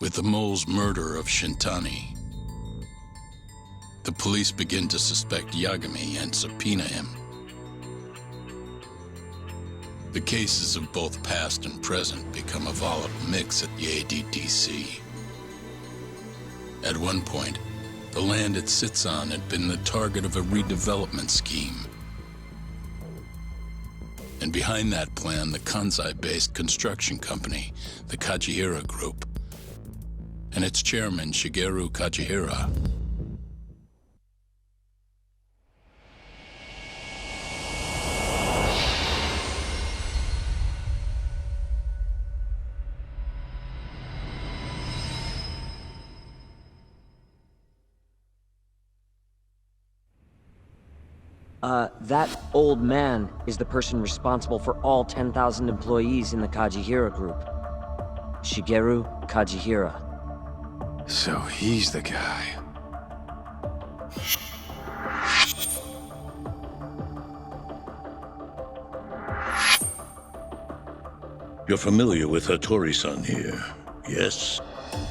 With the mole's murder of Shintani, the police begin to suspect Yagami and subpoena him. The cases of both past and present become a volatile mix at the ADDC. At one point, the land it sits on had been the target of a redevelopment scheme. And behind that plan, the Kansai-based construction company, the Kajihira Group, and its chairman, Shigeru Kajihira. That old man is the person responsible for all 10,000 employees in the Kajihira Group. Shigeru Kajihira. So he's the guy. You're familiar with Hattori-san here, yes?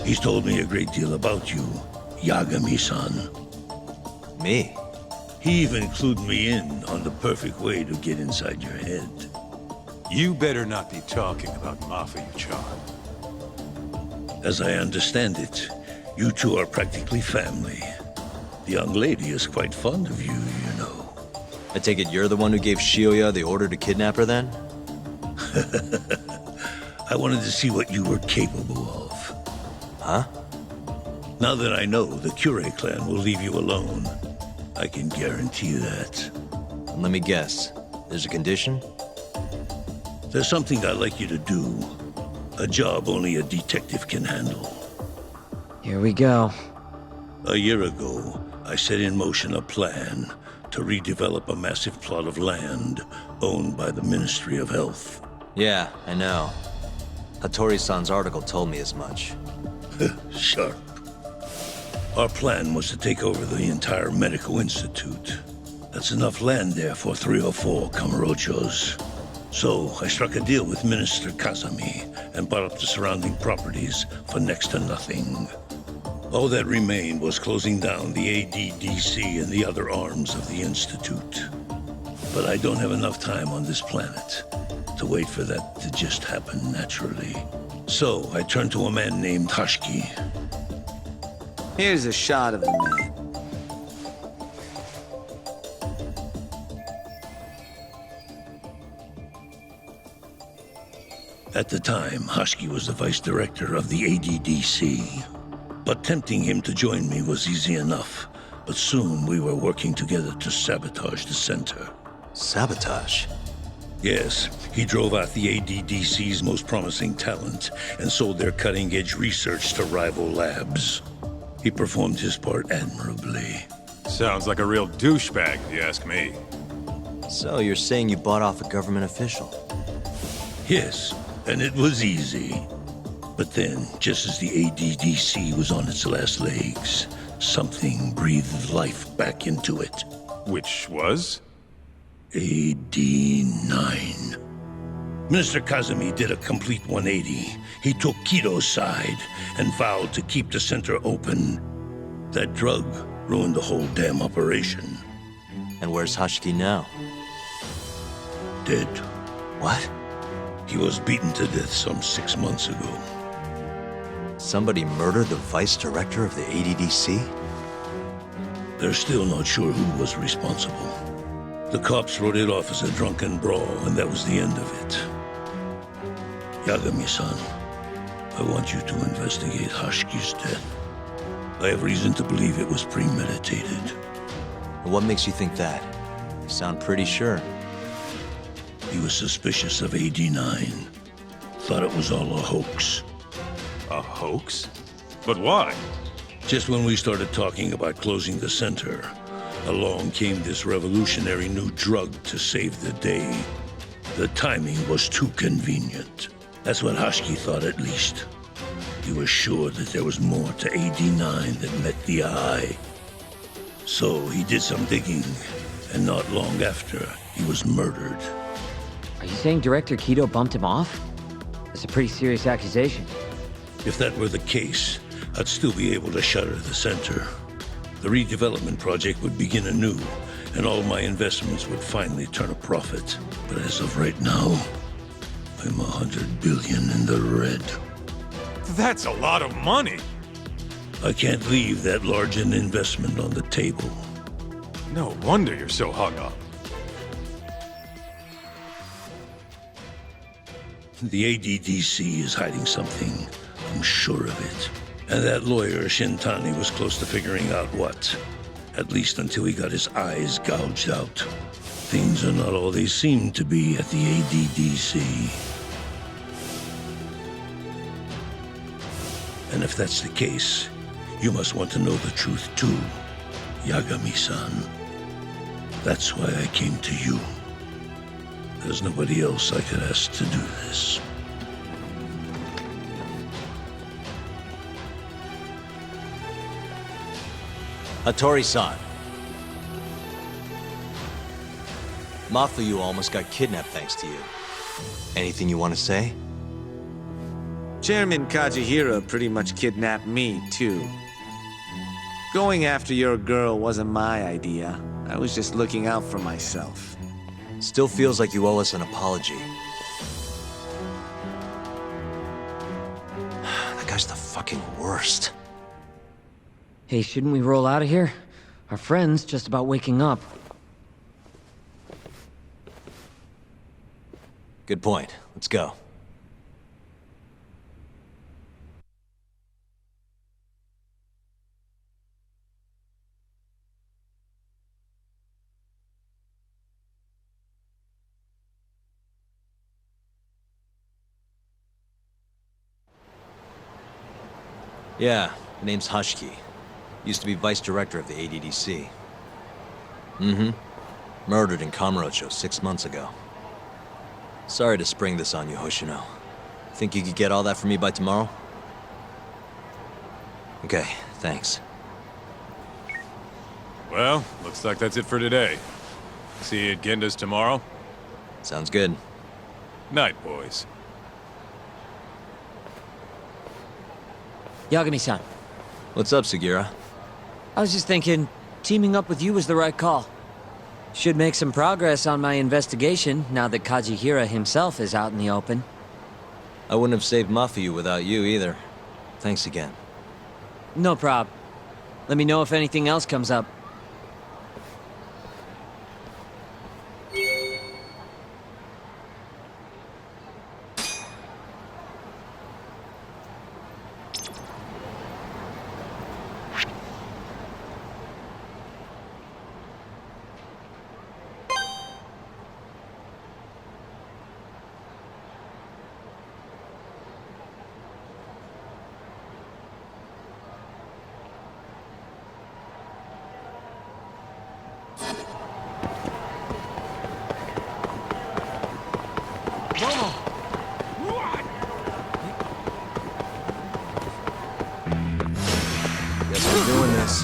He's told me a great deal about you, Yagami-san. Me? He even clued me in on the perfect way to get inside your head. You better not be talking about Mafia-chan. As I understand it, you two are practically family. The young lady is quite fond of you, you know. I take it you're the one who gave Shioya the order to kidnap her then? I wanted to see what you were capable of. Huh? Now that I know the Kure clan will leave you alone, I can guarantee that. Let me guess. There's a condition? There's something I'd like you to do. A job only a detective can handle. Here we go. A year ago, I set in motion a plan to redevelop a massive plot of land owned by the Ministry of Health. Yeah, I know. Hattori-san's article told me as much. Sharp. Our plan was to take over the entire medical institute. That's enough land there for 3 or 4 Kamurochos. So I struck a deal with Minister Kazami and bought up the surrounding properties for next to nothing. All that remained was closing down the ADDC and the other arms of the institute. But I don't have enough time on this planet to wait for that to just happen naturally. So I turned to a man named Hashiki. Here's a shot of the man. At the time, Hashiki was the vice director of the ADDC. But tempting him to join me was easy enough. But soon we were working together to sabotage the center. Sabotage? Yes, he drove out the ADDC's most promising talent and sold their cutting-edge research to rival labs. He performed his part admirably. Sounds like a real douchebag, if you ask me. So you're saying you bought off a government official? Yes, and it was easy. But then, just as the ADDC was on its last legs, something breathed life back into it. Which was? AD9. Minister Kazami did a complete 180. He took Kido's side and vowed to keep the center open. That drug ruined the whole damn operation. And where's Hashiki now? Dead. What? He was beaten to death some 6 months ago. Somebody murdered the vice director of the ADDC? They're still not sure who was responsible. The cops wrote it off as a drunken brawl, and that was the end of it. Yagami-san, I want you to investigate Hashiki's death. I have reason to believe it was premeditated. And what makes you think that? You sound pretty sure. He was suspicious of AD9. Thought it was all a hoax. A hoax? But why? Just when we started talking about closing the center, along came this revolutionary new drug to save the day. The timing was too convenient. That's what Hashiki thought, at least. He was sure that there was more to AD9 that met the eye. So he did some digging, and not long after, he was murdered. Are you saying Director Kido bumped him off? That's a pretty serious accusation. If that were the case, I'd still be able to shutter the center. The redevelopment project would begin anew, and all my investments would finally turn a profit. But as of right now, I'm 100 billion in the red. That's a lot of money. I can't leave that large an investment on the table. No wonder you're so hung up. The ADDC is hiding something. I'm sure of it. And that lawyer, Shintani, was close to figuring out what. At least until he got his eyes gouged out. Things are not all they seem to be at the ADDC. And if that's the case, you must want to know the truth too, Yagami-san. That's why I came to you. There's nobody else I could ask to do this. Hattori-san. Mafuyu almost got kidnapped thanks to you. Anything you want to say? Chairman Kajihira pretty much kidnapped me, too. Going after your girl wasn't my idea. I was just looking out for myself. Still feels like you owe us an apology. That guy's the fucking worst. Hey, shouldn't we roll out of here? Our friend's just about waking up. Good point. Let's go. Yeah, name's Hashiki. Used to be vice director of the ADDC. Mm-hmm. Murdered in Kamurocho 6 months ago. Sorry to spring this on you, Hoshino. Think you could get all that for me by tomorrow? Okay, thanks. Well, looks like that's it for today. See you at Genda's tomorrow? Sounds good. Night, boys. Yagami-san, What's up, Sugira? I was just thinking, teaming up with you was the right call. Should make some progress on my investigation now that Kajihira himself is out in the open. I wouldn't have saved Mafuyu without you either. Thanks again. No prob. Let me know if anything else comes up. Guess we're doing this.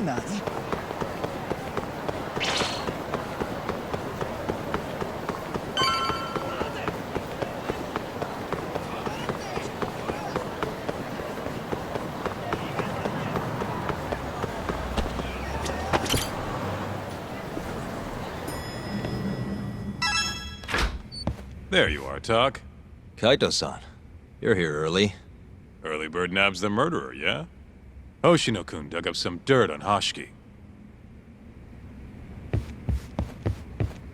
Nazi. There you are, Tak. Kaito-san, you're here early. Early bird nabs the murderer, yeah? Hoshino-kun dug up some dirt on Hashiki.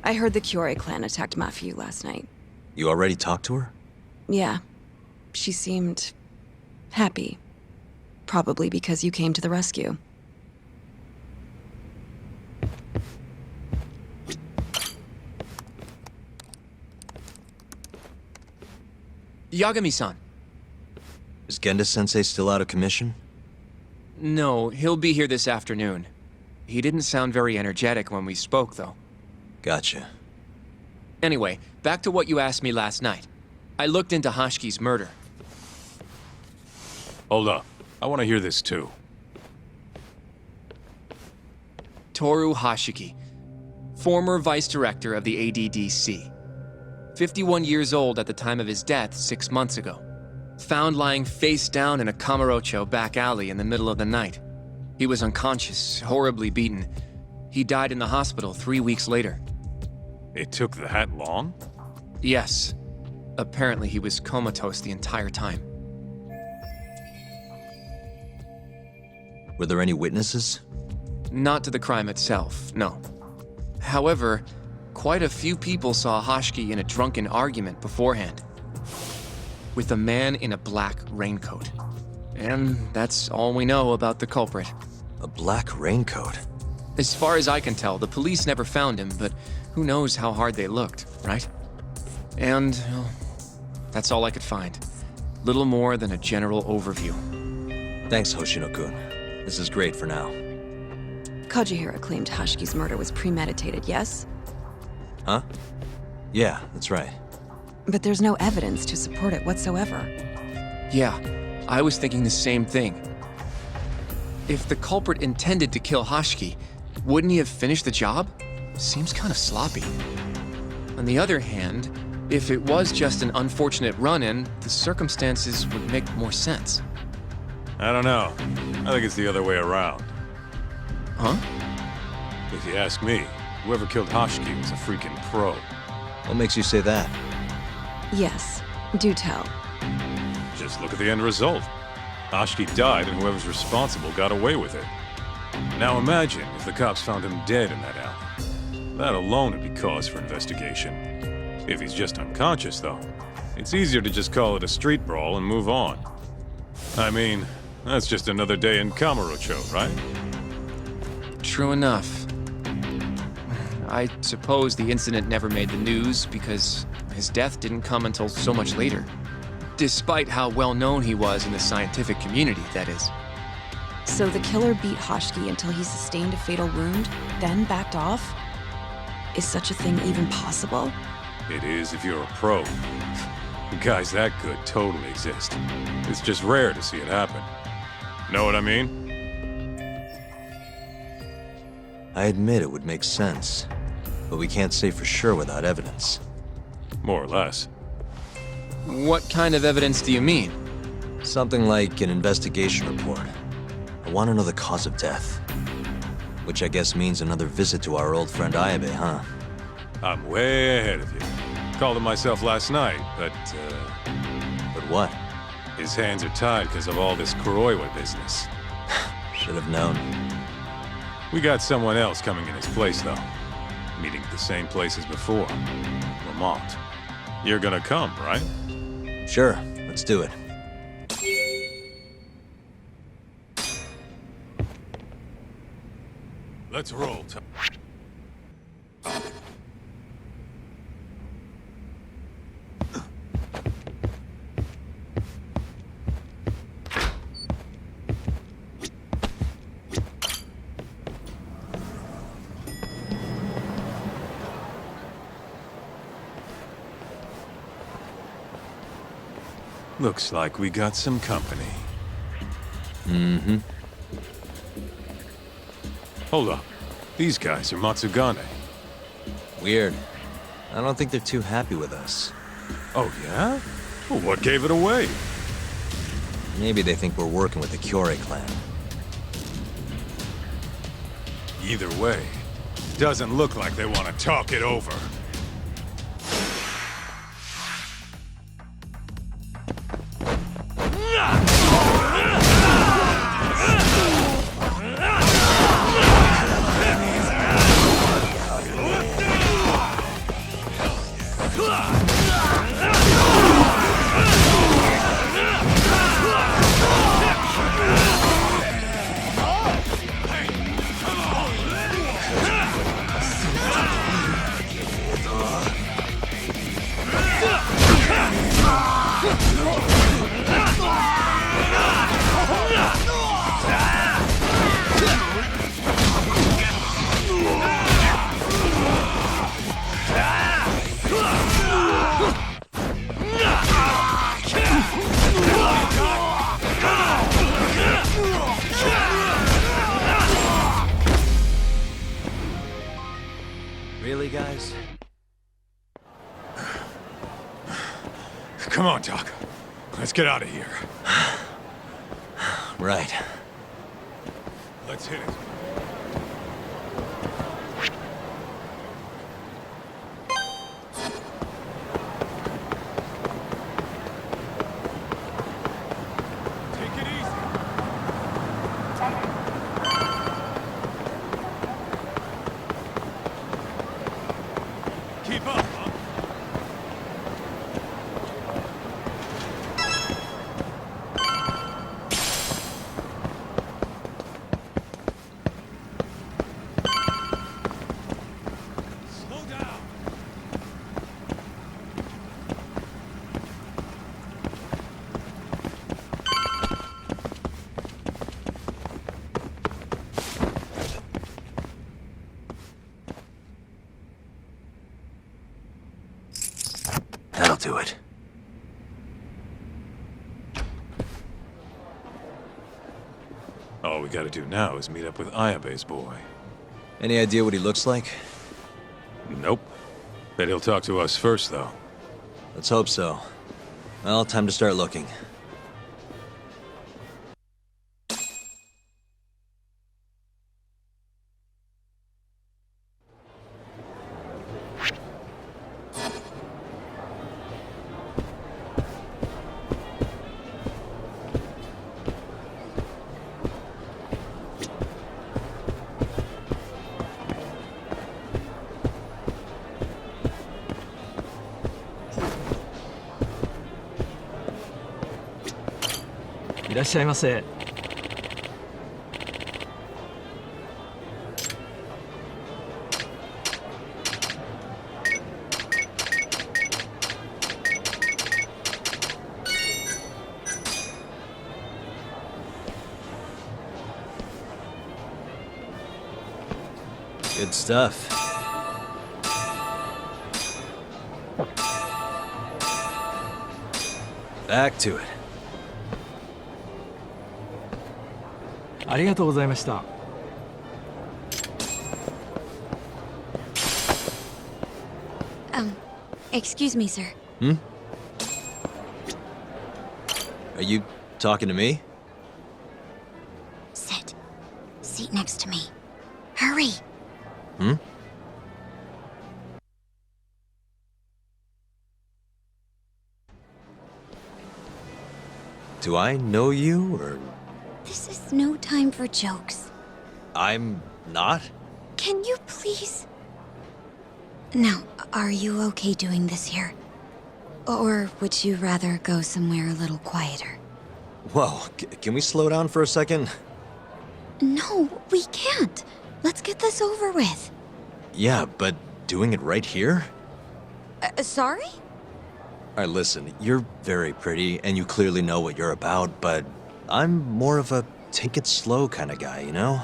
I heard the Kyorei clan attacked Mafiu last night. You already talked to her? Yeah. She seemed... happy. Probably because you came to the rescue. Yagami-san. Is Genda-sensei still out of commission? No, he'll be here this afternoon. He didn't sound very energetic when we spoke, though. Gotcha. Anyway, back to what you asked me last night. I looked into Hashiki's murder. Hold up. I want to hear this too. Toru Hashiki, former vice director of the ADDC. 51 years old at the time of his death 6 months ago. Found lying face down in a Kamurocho back alley in the middle of the night. He was unconscious, horribly beaten. He died in the hospital 3 weeks later. It took that long? Yes. Apparently he was comatose the entire time. Were there any witnesses? Not to the crime itself, no. However, quite a few people saw Hashiki in a drunken argument beforehand. With a man in a black raincoat. And that's all we know about the culprit. A black raincoat? As far as I can tell, the police never found him, but who knows how hard they looked, right? And, well, that's all I could find. Little more than a general overview. Thanks, Hoshino-kun. This is great for now. Kajihira claimed Hashiki's murder was premeditated, yes? Huh? Yeah, that's right. But there's no evidence to support it whatsoever. Yeah, I was thinking the same thing. If the culprit intended to kill Hashiki, wouldn't he have finished the job? Seems kind of sloppy. On the other hand, if it was just an unfortunate run-in, the circumstances would make more sense. I don't know. I think it's the other way around. Huh? If you ask me, whoever killed Hashiki was a freaking pro. What makes you say that? Yes, do tell. Just look at the end result. Hashiki died and whoever's responsible got away with it. Now imagine if the cops found him dead in that alley. That alone would be cause for investigation. If he's just unconscious, though, it's easier to just call it a street brawl and move on. I mean, that's just another day in Kamurocho, right? True enough. I suppose the incident never made the news because his death didn't come until so much later. Despite how well known he was in the scientific community, that is. So the killer beat Hashiki until he sustained a fatal wound, then backed off? Is such a thing even possible? It is if you're a pro. Guys that good totally exist. It's just rare to see it happen. Know what I mean? I admit it would make sense, but we can't say for sure without evidence. More or less. What kind of evidence do you mean? Something like an investigation report. I want to know the cause of death. Which I guess means another visit to our old friend Ayabe, huh? I'm way ahead of you. Called him myself last night, but, But what? his hands are tied because of all this Kuroiwa business. Should have known. We got someone else coming in his place, though. Meeting at the same place as before. Lamont. You're gonna come, right? Sure, let's do it. Let's roll, Looks like we got some company. Mm-hmm. Hold up. These guys are Matsugane. Weird. I don't think they're too happy with us. Oh, yeah? Well, what gave it away? Maybe they think we're working with the Kyorei clan. Either way, doesn't look like they want to talk it over. Really, guys? Come on, Doc. Let's get out of here. Right. Let's hit it. Take it easy. Keep up, huh? Slow down. That'll do it. All we gotta do now is meet up with Ayabe's boy. Any idea what he looks like? Nope. Bet he'll talk to us first, though. Let's hope so. Well, time to start looking. Good stuff. Back to it. ありがとうございました。 Excuse me, sir. Are you talking to me? Sit. Seat next to me. Hurry. Do I know you, or... This is no time for jokes. I'm not? Can you please? Now, are you okay doing this here? Or would you rather go somewhere a little quieter? Whoa, can we slow down for a second? No, we can't. Let's get this over with. Yeah, but doing it right here? Sorry? Alright, listen, you're very pretty, and you clearly know what you're about, but I'm more of a take it slow kind of guy, you know?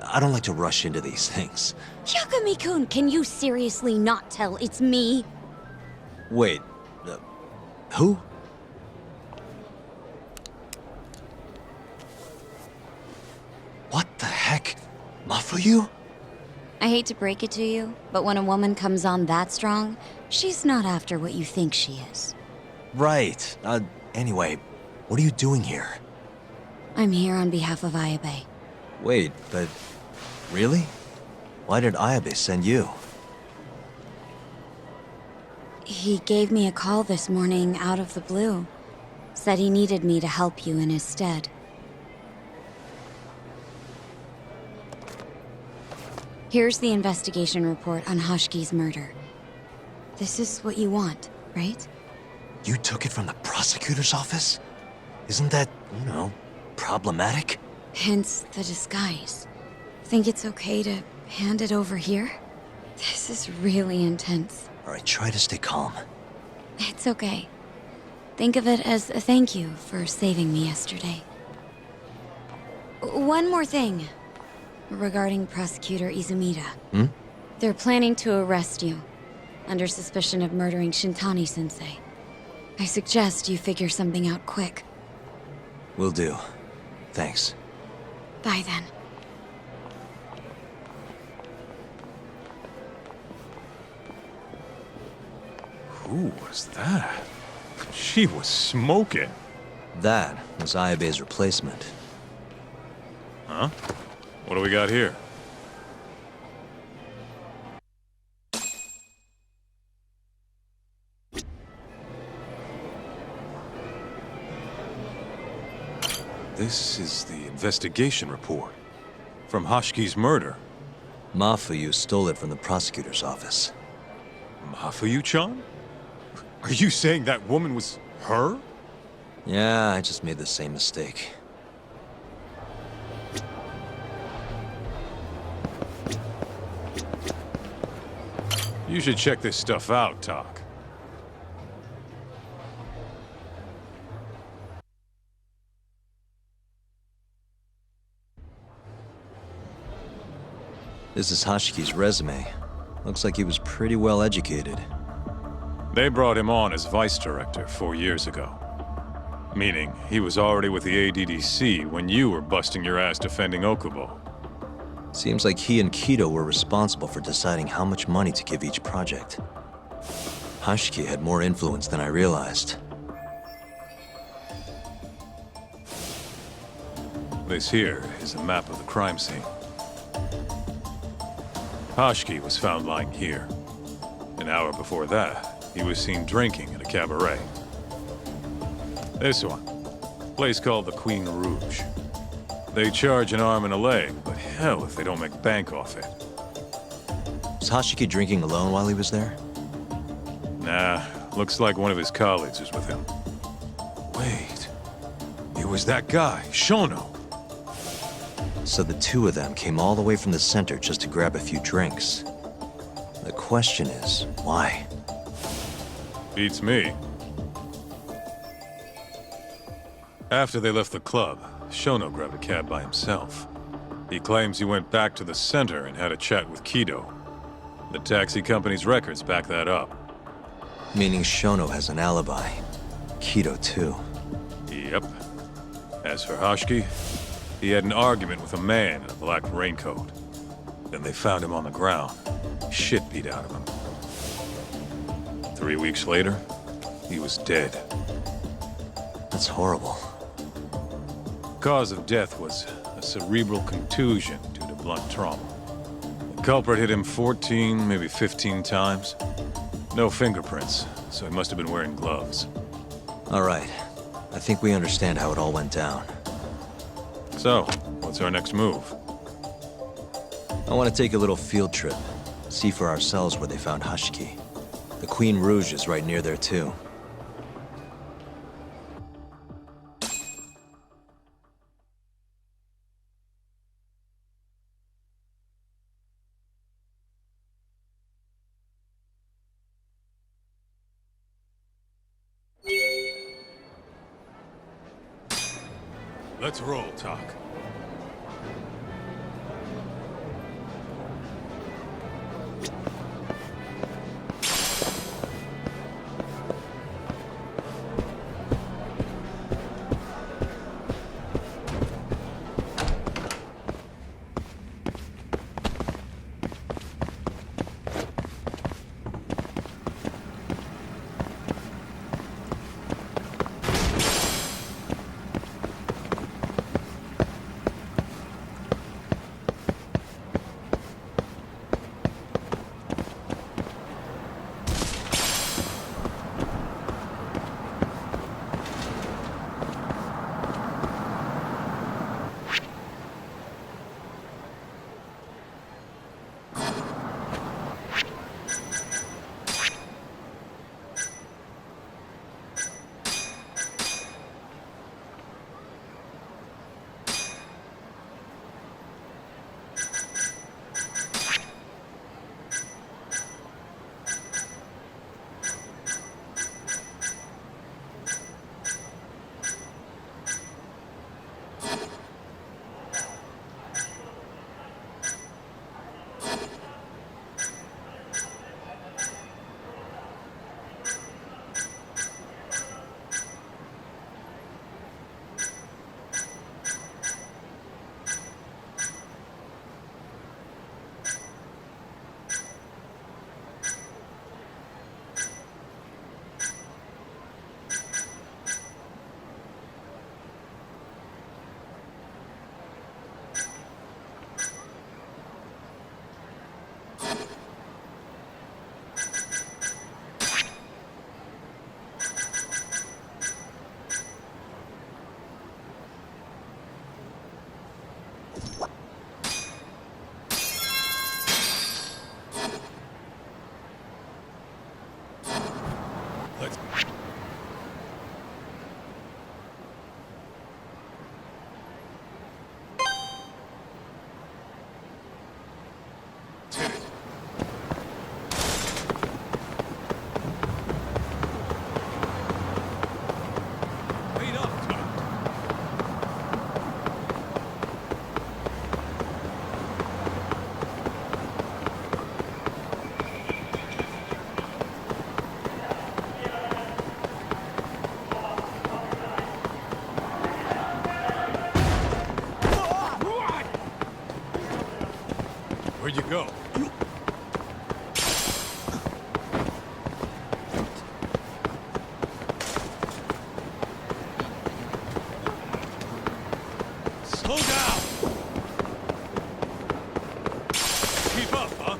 I don't like to rush into these things. Yagami-kun, can you seriously not tell it's me? Wait, who? What the heck? Motherfucker. for you? I hate to break it to you, but when a woman comes on that strong, she's not after what you think she is. Right. Anyway, what are you doing here? I'm here on behalf of Ayabe. Wait, but... really? Why did Ayabe send you? He gave me a call this morning out of the blue. Said he needed me to help you in his stead. Here's the investigation report on Hashki's murder. This is what you want, right? You took it from the prosecutor's office? Isn't that, problematic? Hence the disguise. Think it's okay to hand it over here? This is really intense. All right, try to stay calm. It's okay. Think of it as a thank you for saving me yesterday. One more thing. Regarding Prosecutor Izumida. They're planning to arrest you, under suspicion of murdering Shintani-sensei. I suggest you figure something out quick. Will do. Thanks. Bye then. Who was that? She was smoking. That was Ayabe's replacement. Huh? What do we got here? This is the investigation report. From Hashki's murder. Mafuyu stole it from the prosecutor's office. Mafuyu-chan? Are you saying that woman was her? Yeah, I just made the same mistake. You should check this stuff out, Tak. This is Hashki's resume. Looks like he was pretty well educated. They brought him on as vice director 4 years ago. Meaning, he was already with the ADDC when you were busting your ass defending Okubo. Seems like he and Kido were responsible for deciding how much money to give each project. Hashiki had more influence than I realized. This here is a map of the crime scene. Hashki was found lying here. An hour before that, he was seen drinking at a cabaret. This one, place called the Queen Rouge. They charge an arm and a leg, but hell if they don't make bank off it. Was Hashiki drinking alone while he was there? Nah, looks like one of his colleagues was with him. Wait, it was that guy, Shono. So the two of them came all the way from the center just to grab a few drinks. The question is, why? Beats me. After they left the club, Shono grabbed a cab by himself. He claims he went back to the center and had a chat with Kido. The taxi company's records back that up. Meaning Shono has an alibi. Kido too. Yep. As for Hashki, he had an argument with a man in a black raincoat. Then they found him on the ground, shit beat out of him. 3 weeks later, he was dead. That's horrible. Cause of death was a cerebral contusion due to blunt trauma. The culprit hit him 14, maybe 15 times. No fingerprints, so he must have been wearing gloves. All right. I think we understand how it all went down. So, what's our next move? I want to take a little field trip. See for ourselves where they found Hashiki. The Queen Rouge is right near there too. Let's roll, Tak. Let's hit it. Wait up, Tom. Where'd you go? Slow down! Keep up, huh?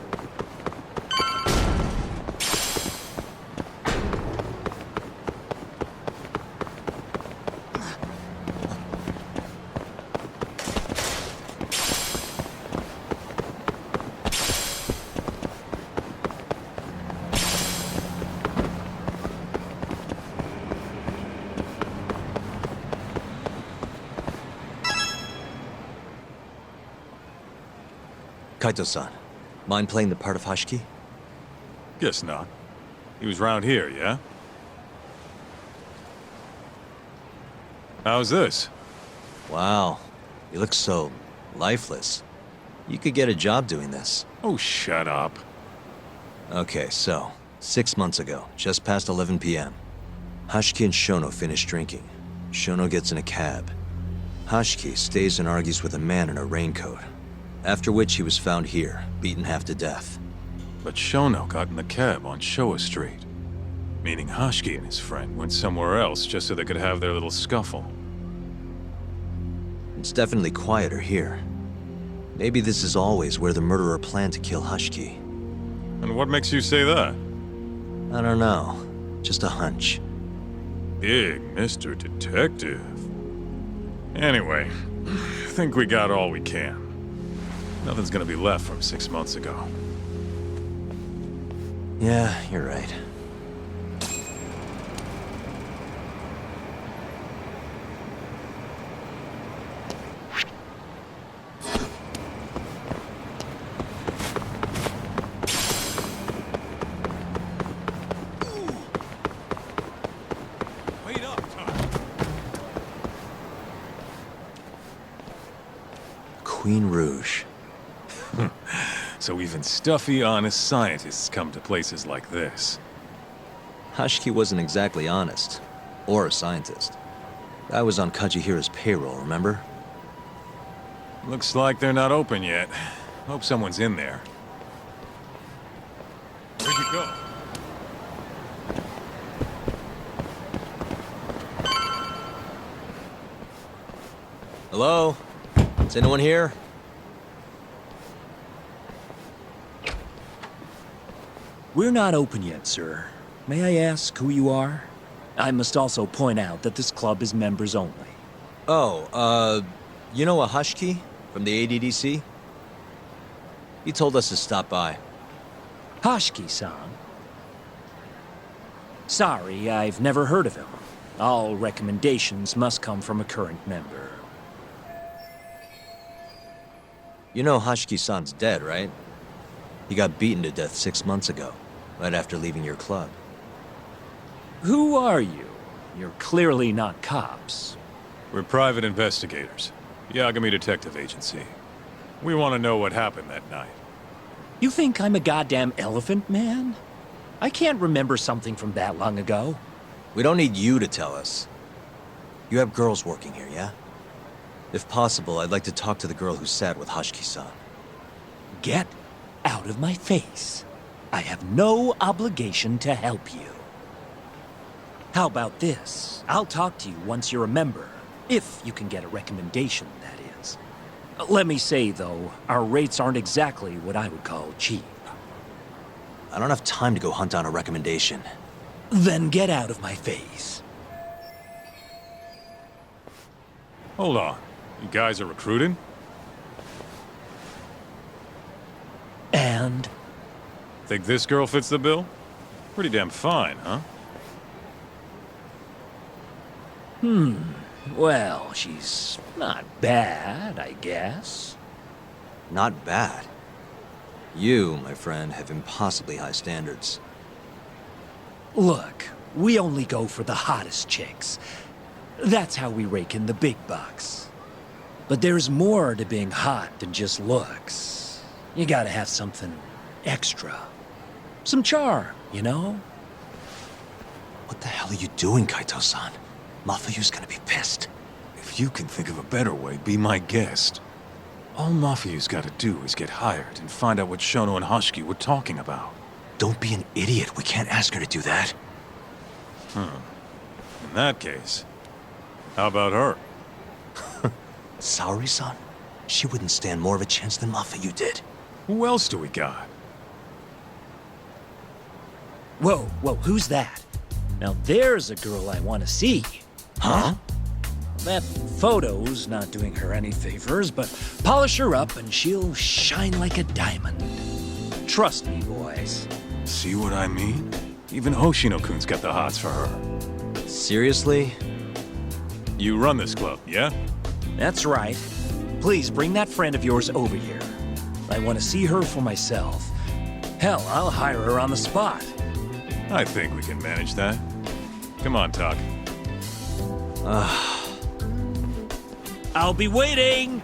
Kaito-san, mind playing the part of Hashiki? Guess not. He was round here, yeah? How's this? Wow, you look so lifeless. You could get a job doing this. Oh, shut up. Okay, so, 6 months ago, just past 11 p.m., Hashiki and Shono finish drinking. Shono gets in a cab. Hashiki stays and argues with a man in a raincoat, after which he was found here, beaten half to death. But Shono got in the cab on Showa Street. Meaning Hashiki and his friend went somewhere else just so they could have their little scuffle. It's definitely quieter here. Maybe this is always where the murderer planned to kill Hashiki. And what makes you say that? I don't know. Just a hunch. Big Mr. Detective. Anyway, I think we got all we can. Nothing's gonna be left from 6 months ago. Yeah, you're right. Wait up, Tom. Queen Rouge. So even stuffy, honest scientists come to places like this. Hashiki wasn't exactly honest. Or a scientist. Guy was on Kajihira's payroll, remember? Looks like they're not open yet. Hope someone's in there. Where'd you go? Hello? Is anyone here? We're not open yet, sir. May I ask who you are? I must also point out that this club is members only. Oh, you know a Hashiki from the ADDC? He told us to stop by. Hashiki-san? Sorry, I've never heard of him. All recommendations must come from a current member. You know Hashiki-san's dead, right? He got beaten to death 6 months ago, right after leaving your club. Who are you? You're clearly not cops. We're private investigators. Yagami Detective Agency. We want to know what happened that night. You think I'm a goddamn elephant man? I can't remember something from that long ago. We don't need you to tell us. You have girls working here, yeah? If possible, I'd like to talk to the girl who sat with Hashiki-san. Get out of my face. I have no obligation to help you. How about this? I'll talk to you once you're a member. If you can get a recommendation, that is. Let me say, though, our rates aren't exactly what I would call cheap. I don't have time to go hunt down a recommendation. Then get out of my face. Hold on. You guys are recruiting? And? Think this girl fits the bill? Pretty damn fine, huh? Well, she's not bad, I guess. Not bad. You, my friend, have impossibly high standards. Look, we only go for the hottest chicks. That's how we rake in the big bucks. But there's more to being hot than just looks. You gotta have something extra. Some charm, you know? What the hell are you doing, Kaito-san? Mafuyu's gonna be pissed. If you can think of a better way, be my guest. All Mafuyu's gotta do is get hired and find out what Shono and Hashiki were talking about. Don't be an idiot. We can't ask her to do that. In that case, how about her? Saori-san? She wouldn't stand more of a chance than Mafuyu did. Who else do we got? Whoa, who's that? Now there's a girl I want to see. Huh? That photo's not doing her any favors, but polish her up and she'll shine like a diamond. Trust me, boys. See what I mean? Even Hoshino-kun's got the hots for her. Seriously? You run this club, yeah? That's right. Please bring that friend of yours over here. I want to see her for myself. Hell, I'll hire her on the spot. I think we can manage that. Come on, Talk. I'll be waiting!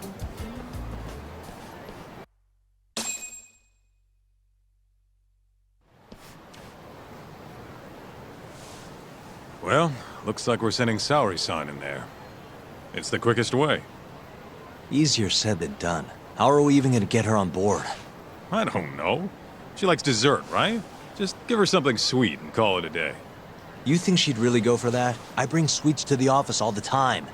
Well, looks like we're sending Saori-san in there. It's the quickest way. Easier said than done. How are we even gonna get her on board? I don't know. She likes dessert, right? Just give her something sweet and call it a day. You think she'd really go for that? I bring sweets to the office all the time.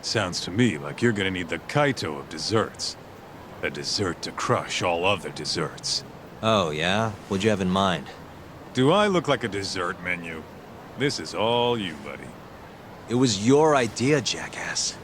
Sounds to me like you're gonna need the Kaito of desserts. A dessert to crush all other desserts. Oh, yeah? What'd you have in mind? Do I look like a dessert menu? This is all you, buddy. It was your idea, jackass.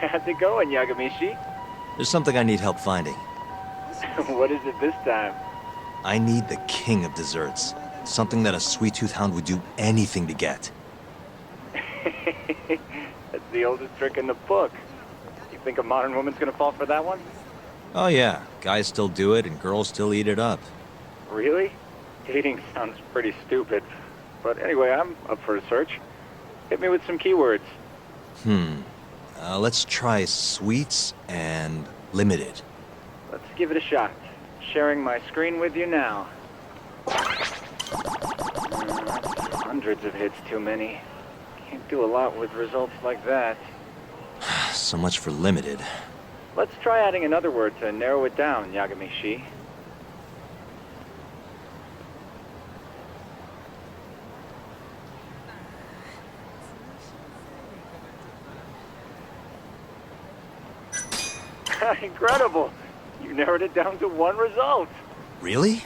How's it going, Yagamishi? There's something I need help finding. What is it this time? I need the king of desserts. Something that a sweet-tooth hound would do anything to get. That's the oldest trick in the book. You think a modern woman's gonna fall for that one? Oh yeah, guys still do it and girls still eat it up. Really? Dating sounds pretty stupid. But anyway, I'm up for a search. Hit me with some keywords. Let's try sweets and limited. Let's give it a shot. Sharing my screen with you now. Hundreds of hits too many. Can't do a lot with results like that. So much for limited. Let's try adding another word to narrow it down, Yagami-shi. Incredible! You narrowed it down to one result. Really?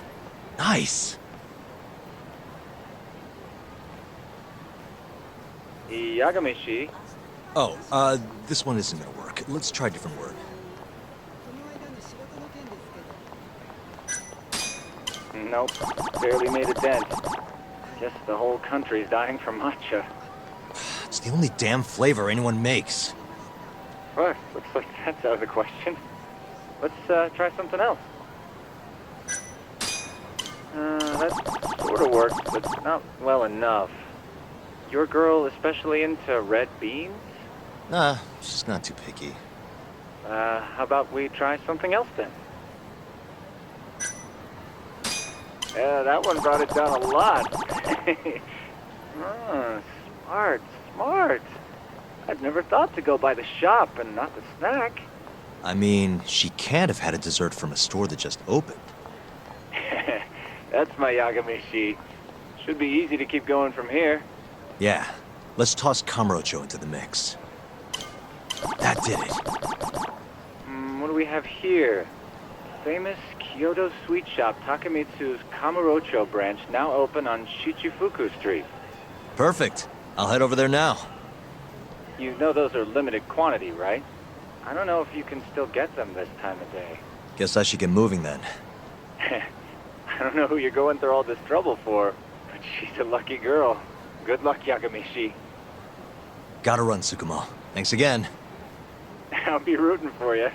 Nice. Yagami-shi. Oh, this one isn't gonna work. Let's try a different word. Nope. Barely made a dent. Guess the whole country's dying for matcha. It's the only damn flavor anyone makes. What? Looks like that's out of the question. Let's try something else. That sort of works, but not well enough. Your girl especially into red beans? Nah, she's not too picky. How about we try something else then? Yeah, that one brought it down a lot. Smart. I'd never thought to go by the shop and not the snack. I mean, she can't have had a dessert from a store that just opened. That's my Yagami-shi. Should be easy to keep going from here. Yeah, let's toss Kamurocho into the mix. That did it. What do we have here? Famous Kyoto sweet shop Takemitsu's Kamurocho branch now open on Shichifuku Street. Perfect. I'll head over there now. You know those are limited quantity, right? I don't know if you can still get them this time of day. Guess I should get moving then. I don't know who you're going through all this trouble for, but she's a lucky girl. Good luck, Yakamishi. Gotta run, Tsukumo. Thanks again. I'll be rooting for you.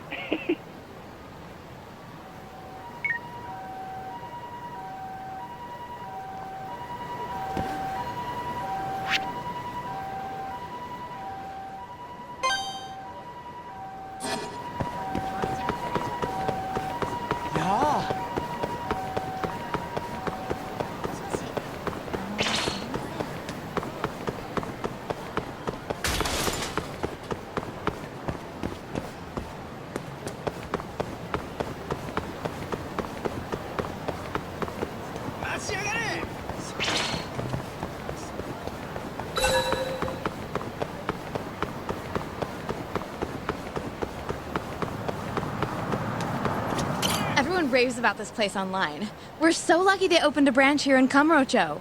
Everyone raves about this place online. We're so lucky they opened a branch here in Kamurocho.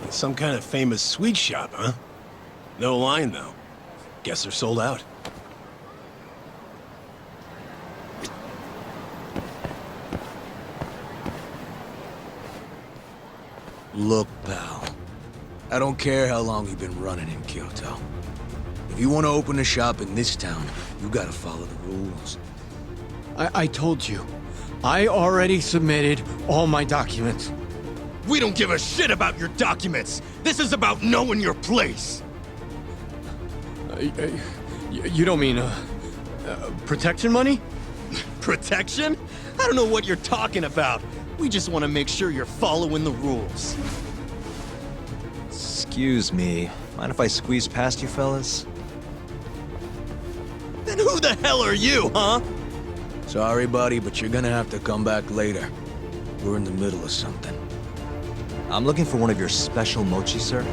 Some kind of famous sweet shop, huh? No line, though. Guess they're sold out. Look, pal. I don't care how long you've been running in Kyoto. If you want to open a shop in this town, you gotta follow the rules. I told you. I already submitted all my documents. We don't give a shit about your documents! This is about knowing your place! You don't mean, protection money? Protection? I don't know what you're talking about. We just want to make sure you're following the rules. Excuse me. Mind if I squeeze past you fellas? Then who the hell are you, huh? Sorry, buddy, but you're gonna have to come back later. We're in the middle of something. I'm looking for one of your special mochi, sir.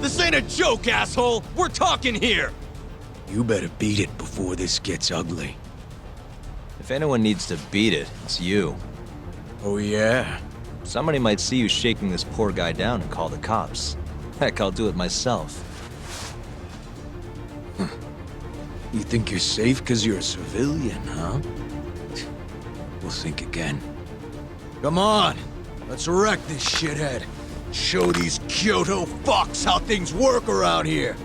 This ain't a joke, asshole! We're talking here! You better beat it before this gets ugly. If anyone needs to beat it, it's you. Oh, yeah? Somebody might see you shaking this poor guy down and call the cops. Heck, I'll do it myself. You think you're safe because you're a civilian, huh? We'll think again. Come on! Let's wreck this shithead. Show these Kyoto fucks how things work around here!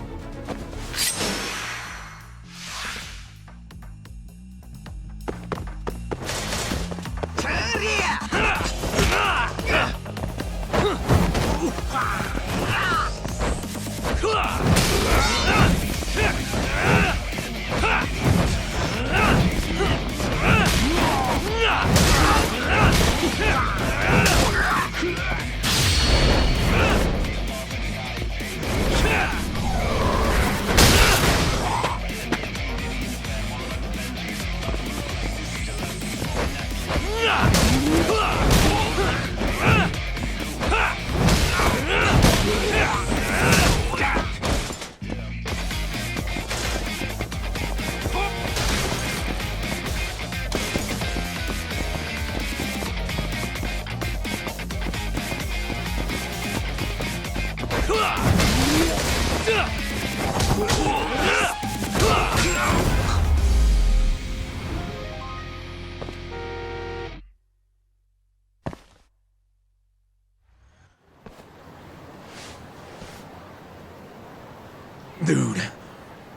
Dude,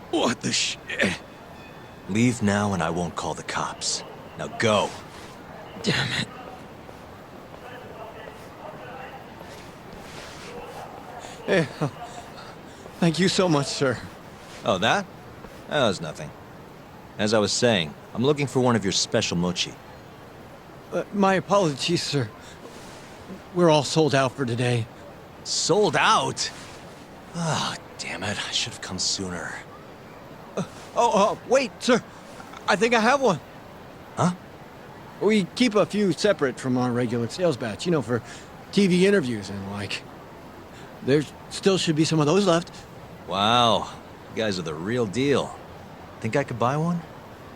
what the shit? Leave now and I won't call the cops. Now go. Damn it. Hey, thank you so much, sir. Oh, that? That was nothing. As I was saying, I'm looking for one of your special mochi. My apologies, sir. We're all sold out for today. Sold out? Oh, damn it. I should have come sooner. Wait, sir. I think I have one. Huh? We keep a few separate from our regular sales batch, you know, for TV interviews and like. There still should be some of those left. Wow. You guys are the real deal. Think I could buy one?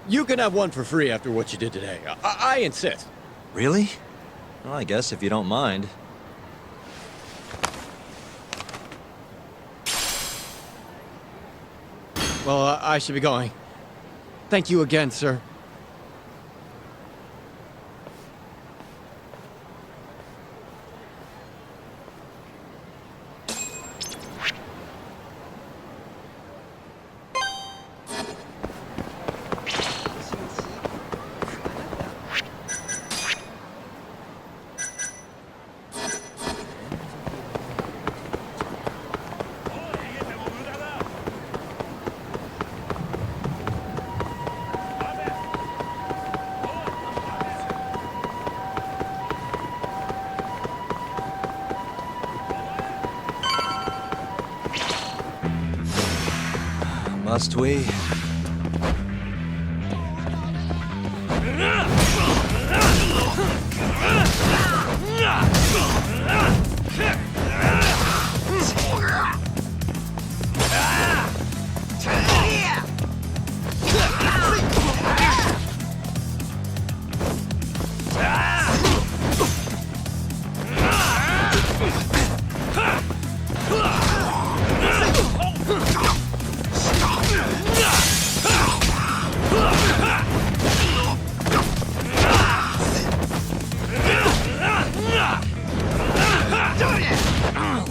You can have one for free after what you did today. I insist. Really? Well, I guess if you don't mind. Well, I should be going. Thank you again, sir. Must we?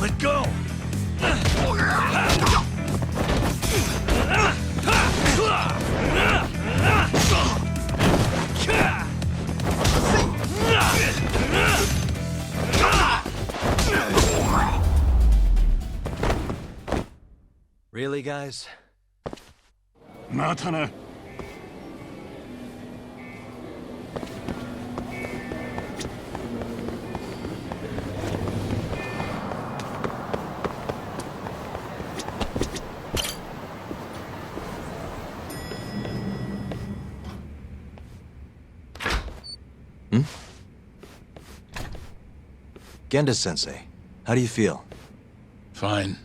Let go! Really, guys? またな。Genda-sensei, how do you feel? Fine,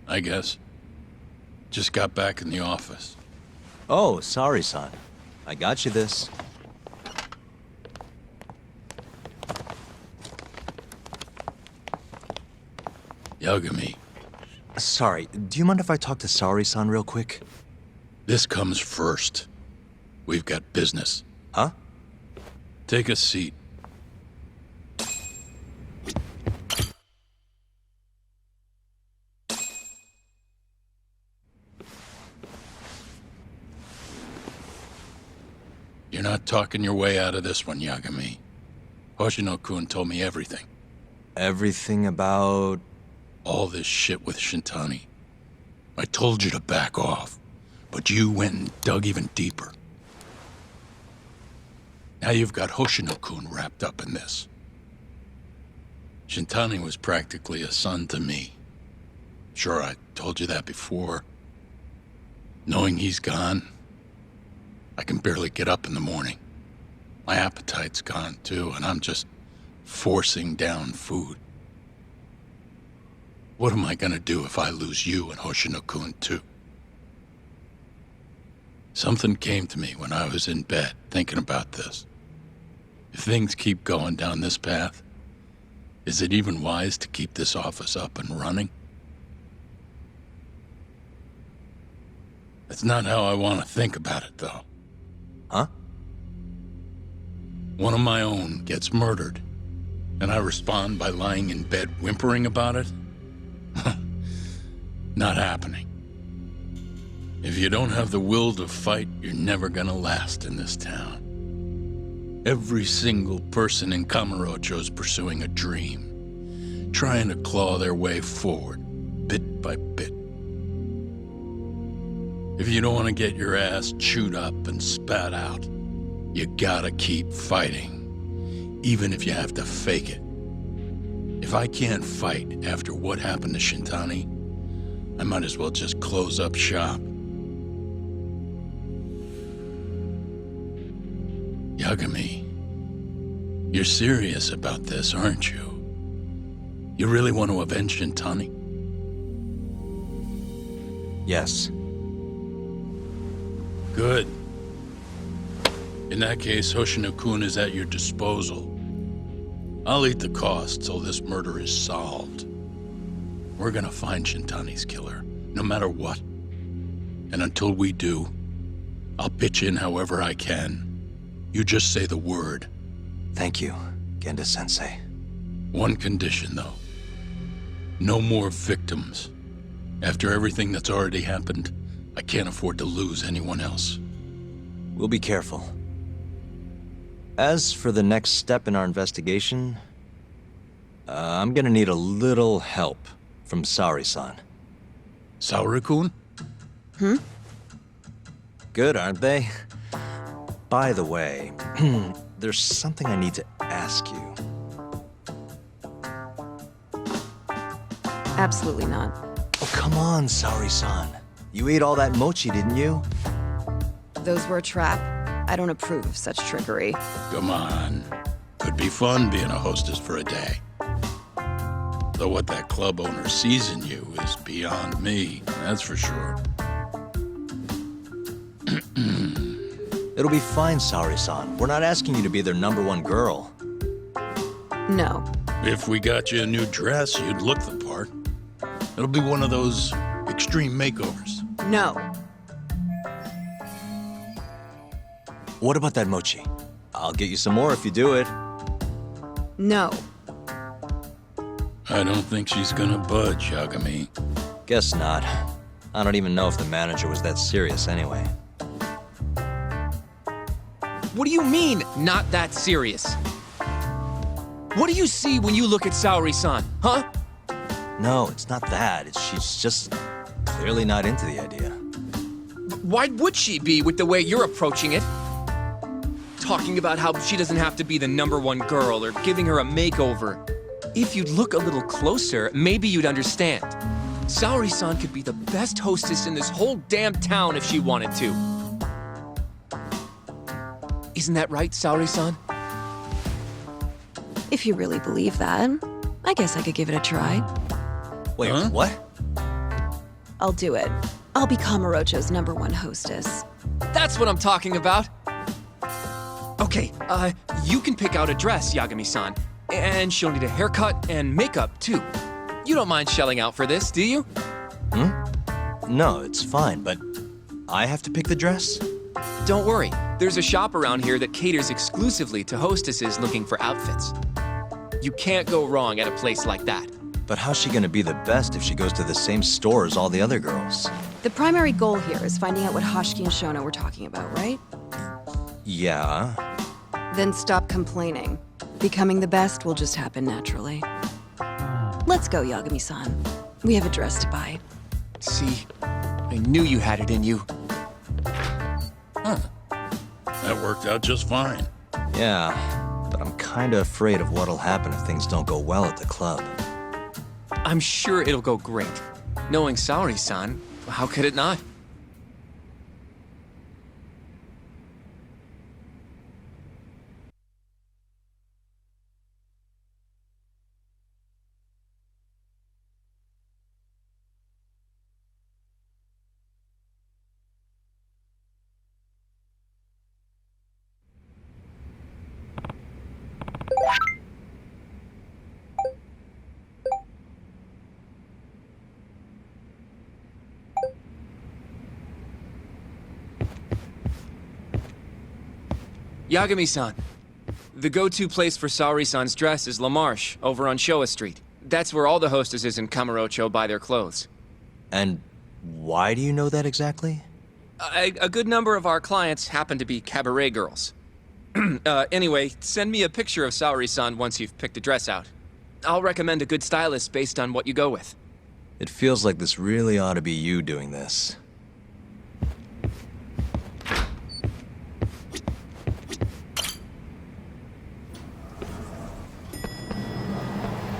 I guess. Just got back in the office. Oh, sorry, son. I got you this. Yagami, Sorry, do you mind if I talk to Sari-san real quick? this comes first. We've got business. Huh? Take a seat. You're not talking your way out of this one, Yagami. Hoshino-kun told me everything. Everything about... All this shit with Shintani. I told you to back off, but you went and dug even deeper. Now you've got Hoshino-kun wrapped up in this. Shintani was practically a son to me. Sure, I told you that before. Knowing he's gone, I can barely get up in the morning. My appetite's gone too, and I'm just forcing down food. What am I gonna do if I lose you and Hoshino-kun too? Something came to me when I was in bed thinking about this. If things keep going down this path, is it even wise to keep this office up and running? That's not how I want to think about it, though. Huh? One of my own gets murdered, and I respond by lying in bed whimpering about it? Not happening. If you don't have the will to fight, you're never gonna last in this town. Every single person in Kamurocho's pursuing a dream, trying to claw their way forward, bit by bit. If you don't want to get your ass chewed up and spat out, you gotta keep fighting, even if you have to fake it. If I can't fight after what happened to Shintani, I might as well just close up shop. Yagami, you're serious about this, aren't you? You really want to avenge Shintani? Yes. Good. In that case, Hoshino-kun is at your disposal. I'll eat the cost till this murder is solved. We're gonna find Shintani's killer, no matter what. And until we do, I'll pitch in however I can. You just say the word. Thank you, Genda-sensei. One condition, though. No more victims. After everything that's already happened, I can't afford to lose anyone else. We'll be careful. As for the next step in our investigation, I'm gonna need a little help from Saori-san. Saori-kun? Good, aren't they? By the way, there's something I need to ask you. Absolutely not. Oh, come on, Saori-san. You ate all that mochi, didn't you? Those were a trap. I don't approve of such trickery. Come on. Could be fun being a hostess for a day. Though what that club owner sees in you is beyond me, that's for sure. It'll be fine, Saori-san. We're not asking you to be their #1 girl. No. If we got you a new dress, you'd look the part. It'll be one of those extreme makeovers. No. What about that mochi? I'll get you some more if you do it. No. I don't think she's gonna budge, Yagami. Guess not. I don't even know if the manager was that serious anyway. What do you mean, not that serious? What do you see when you look at Saori-san, huh? No, it's not that. She's just clearly not into the idea. Why would she be with the way you're approaching it? Talking about how she doesn't have to be the #1 girl or giving her a makeover. If you'd look a little closer, maybe you'd understand. Saori-san could be the best hostess in this whole damn town if she wanted to. Isn't that right, Saori-san? If you really believe that, I guess I could give it a try. Wait, what? I'll do it. I'll be Kamurocho's #1 hostess. That's what I'm talking about. Okay, you can pick out a dress, Yagami-san. And she'll need a haircut and makeup, too. You don't mind shelling out for this, do you? No, it's fine, but I have to pick the dress? Don't worry. There's a shop around here that caters exclusively to hostesses looking for outfits. You can't go wrong at a place like that. But how's she gonna be the best if she goes to the same store as all the other girls? The primary goal here is finding out what Hashiki and Shona were talking about, right? Yeah. Then stop complaining. Becoming the best will just happen naturally. Let's go, Yagami-san. We have a dress to buy. See, I knew you had it in you. Huh. That worked out just fine. Yeah, but I'm kinda afraid of what'll happen if things don't go well at the club. I'm sure it'll go great. Knowing Saori-san, how could it not? Yagami-san. The go-to place for Saori-san's dress is La Marche, over on Showa Street. That's where all the hostesses in Kamurocho buy their clothes. And why do you know that exactly? A good number of our clients happen to be cabaret girls. Anyway, send me a picture of Saori-san once you've picked a dress out. I'll recommend a good stylist based on what you go with. It feels like this really ought to be you doing this.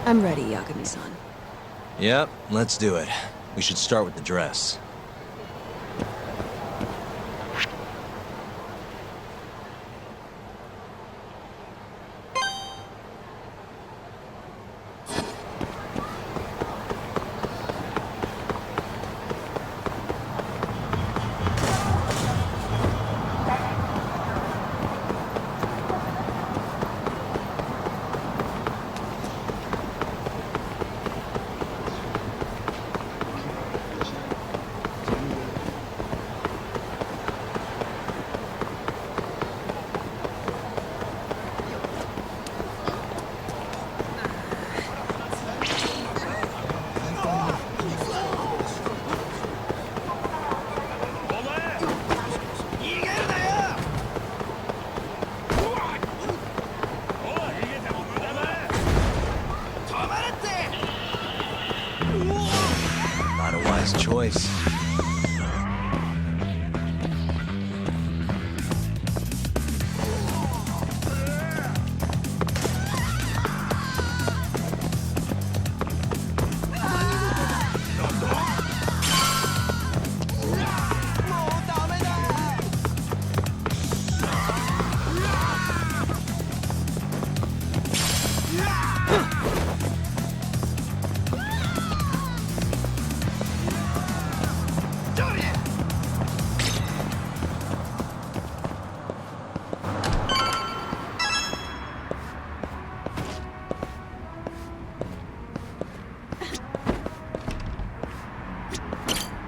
I'm ready, Yagami-san. Yep, let's do it. We should start with the dress. Nice choice.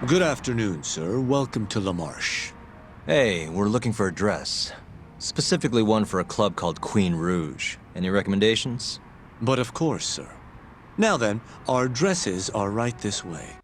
Good afternoon, sir. Welcome to La Marche. Hey, we're looking for a dress. Specifically one for a club called Queen Rouge. Any recommendations? But of course, sir. Now then, our dresses are right this way.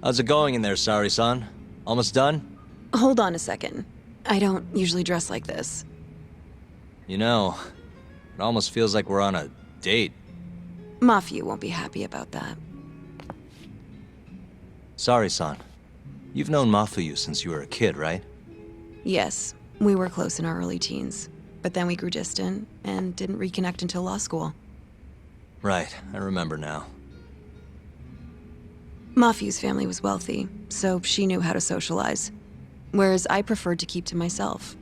How's it going in there, Sari-san? Almost done? Hold on a second. I don't usually dress like this. You know, it almost feels like we're on a date. Mafia won't be happy about that. Sari-san, you've known Mafuyu since you were a kid, right? Yes, we were close in our early teens. But then we grew distant and didn't reconnect until law school. Right, I remember now. Mafuyu's family was wealthy, so she knew how to socialize. Whereas I preferred to keep to myself.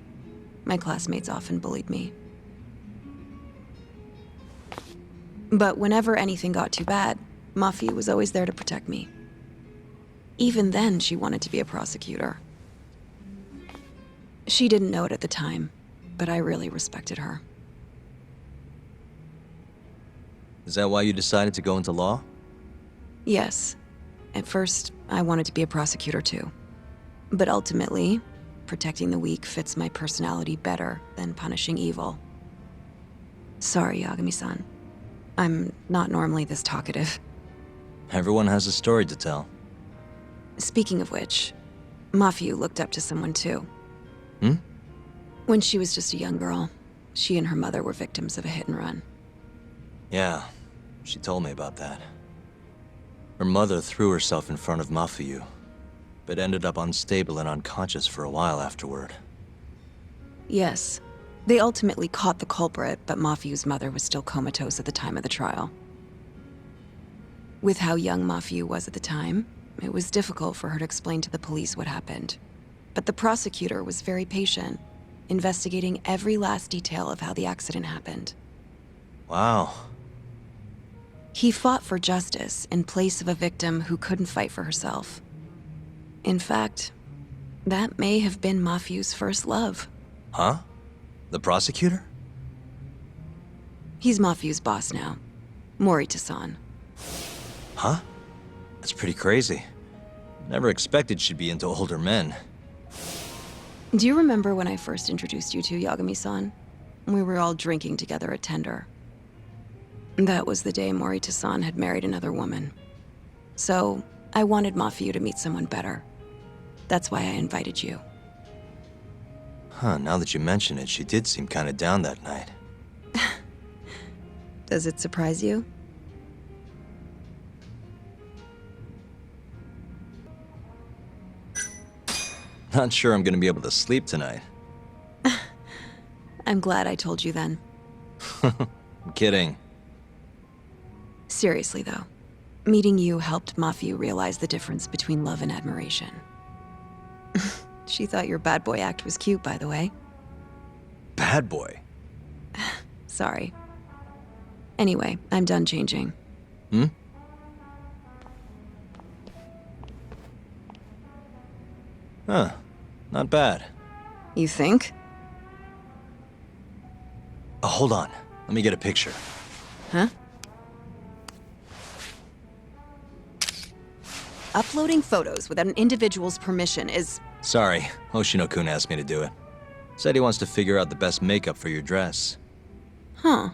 My classmates often bullied me. But whenever anything got too bad, Mafuyu was always there to protect me. Even then, she wanted to be a prosecutor. She didn't know it at the time, but I really respected her. Is that why you decided to go into law? Yes. At first, I wanted to be a prosecutor too. But ultimately, protecting the weak fits my personality better than punishing evil. Sorry, Yagami-san. I'm not normally this talkative. Everyone has a story to tell. Speaking of which, Mafuyu looked up to someone too. Hmm? When she was just a young girl, she and her mother were victims of a hit and run. Yeah, she told me about that. Her mother threw herself in front of Mafuyu, but ended up unstable and unconscious for a while afterward. Yes. They ultimately caught the culprit, but Mafuyu's mother was still comatose at the time of the trial. With how young Mafuyu was at the time, it was difficult for her to explain to the police what happened. But the prosecutor was very patient, investigating every last detail of how the accident happened. Wow. He fought for justice in place of a victim who couldn't fight for herself. In fact, that may have been Mafuyu's first love. Huh? The prosecutor? He's Mafuyu's boss now. Morita-san. Huh? That's pretty crazy. Never expected she'd be into older men. Do you remember when I first introduced you to Yagami-san? We were all drinking together at Tender. That was the day Morita-san had married another woman. So, I wanted Mafuyu to meet someone better. That's why I invited you. Huh, now that you mention it, she did seem kinda down that night. Does it surprise you? Not sure I'm gonna be able to sleep tonight. I'm glad I told you then. I'm kidding. Seriously though, meeting you helped Mafuyu realize the difference between love and admiration. She thought your bad boy act was cute, by the way. Bad boy? Sorry. Anyway, I'm done changing. Hmm? Huh. Not bad. You think? Oh, hold on. Let me get a picture. Huh? Uploading photos without an individual's permission is... Sorry, Hoshino-kun asked me to do it. Said he wants to figure out the best makeup for your dress. Huh.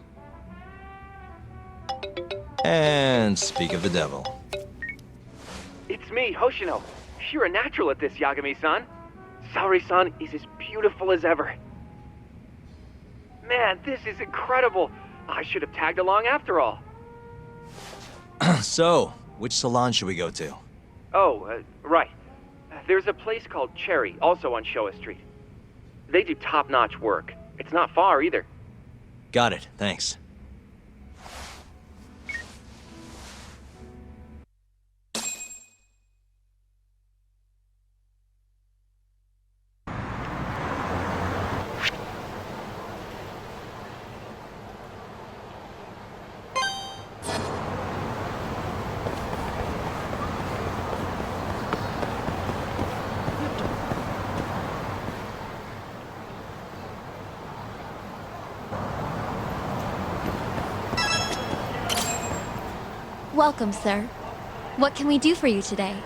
And speak of the devil. It's me, Hoshino. You're a natural at this, Yagami-san. Saori-san is as beautiful as ever. Man, this is incredible. I should have tagged along after all. So, which salon should we go to? Oh, right. There's a place called Cherry, also on Showa Street. They do top-notch work. It's not far, either. Got it, thanks. Welcome, sir. What can we do for you today?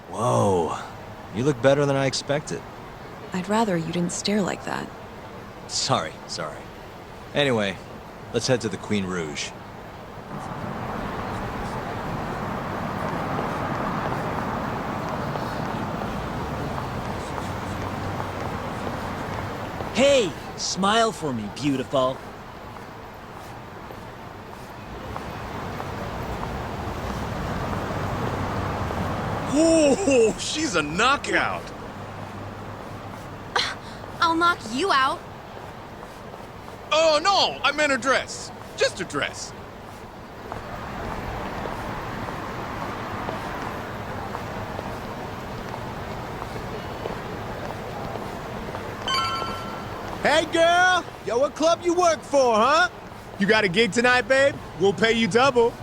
Whoa. You look better than I expected. I'd rather you didn't stare like that. Sorry. Anyway, let's head to the Queen Rouge. Hey, smile for me, beautiful. Oh, she's a knockout. I'll knock you out. Oh, no, I meant her dress. Just her dress. Hey, girl! Yo, what club you work for, huh? You got a gig tonight, babe? We'll pay you double.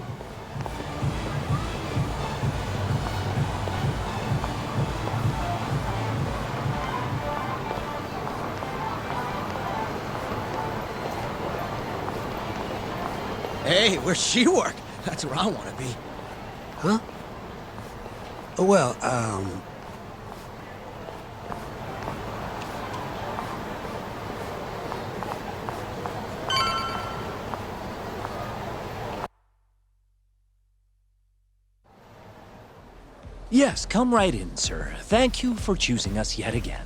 Hey, where's she work? That's where I want to be. Huh? Well, Yes, come right in, sir. Thank you for choosing us yet again.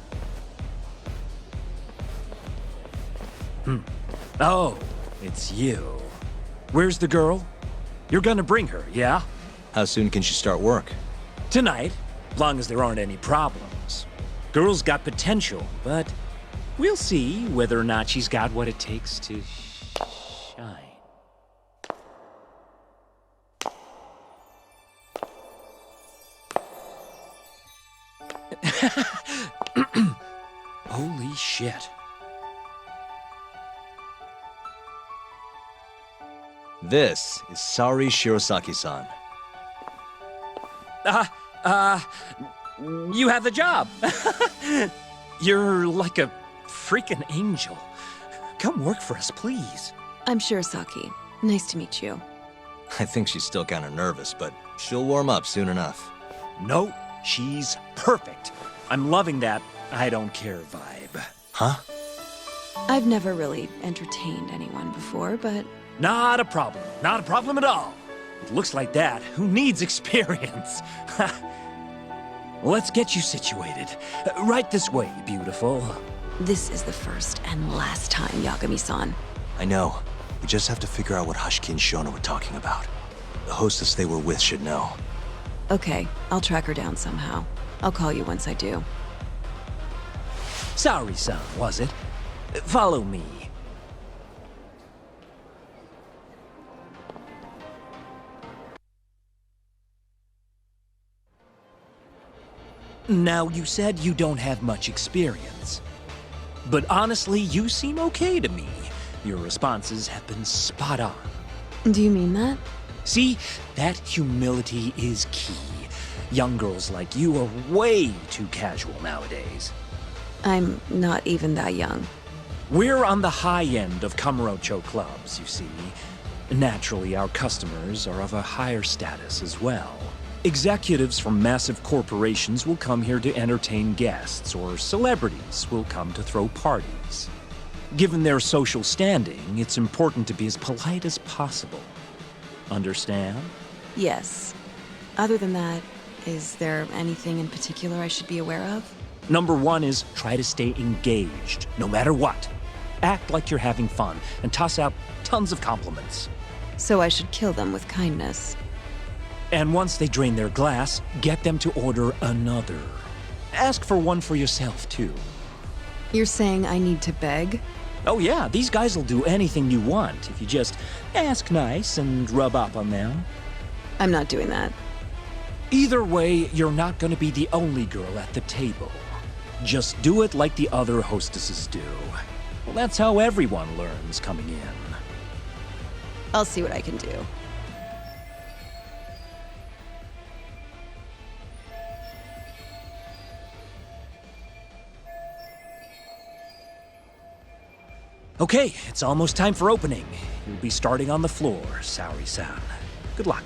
Oh, it's you. Where's the girl? You're gonna bring her, yeah? How soon can she start work? Tonight, long as there aren't any problems. Girl's got potential, but we'll see whether or not she's got what it takes to shine. Holy shit. This is Sari Shirosaki-san. You have the job. You're like a freaking angel. Come work for us, please. I'm Shirosaki. Nice to meet you. I think she's still kind of nervous, but she'll warm up soon enough. No, she's perfect. I'm loving that I don't care vibe. Huh? I've never really entertained anyone before, but... Not a problem. Not a problem at all. It looks like that. Who needs experience? Let's get you situated. Right this way, beautiful. This is the first and last time, Yagami-san. I know. We just have to figure out what Hashiki and Shona were talking about. The hostess they were with should know. Okay, I'll track her down somehow. I'll call you once I do. Sorry-san, was it? Follow me. Now, you said you don't have much experience. But honestly, you seem okay to me. Your responses have been spot on. Do you mean that? See, that humility is key. Young girls like you are way too casual nowadays. I'm not even that young. We're on the high end of Kamurocho clubs, you see. Naturally, our customers are of a higher status as well. Executives from massive corporations will come here to entertain guests, or celebrities will come to throw parties. Given their social standing, it's important to be as polite as possible. Understand? Yes. Other than that, is there anything in particular I should be aware of? Number one is try to stay engaged, no matter what. Act like you're having fun, and toss out tons of compliments. So I should kill them with kindness. And once they drain their glass, get them to order another. Ask for one for yourself, too. You're saying I need to beg? Oh yeah, these guys will do anything you want if you just ask nice and rub up on them. I'm not doing that. Either way, you're not gonna be the only girl at the table. Just do it like the other hostesses do. Well, that's how everyone learns coming in. I'll see what I can do. Okay, it's almost time for opening. You'll be starting on the floor, Saori-san. Good luck.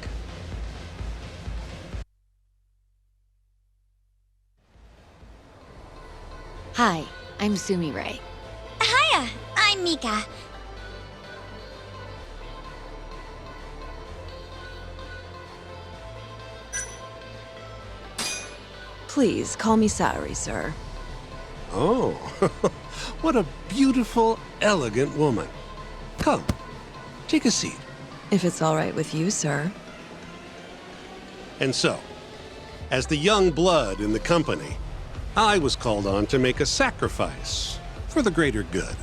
Hi, I'm Sumi-Ray. Hiya, I'm Mika. Please, call me Saori, sir. Oh, what a beautiful, elegant woman. Come, take a seat. If it's all right with you, sir. And so, as the young blood in the company, I was called on to make a sacrifice for the greater good.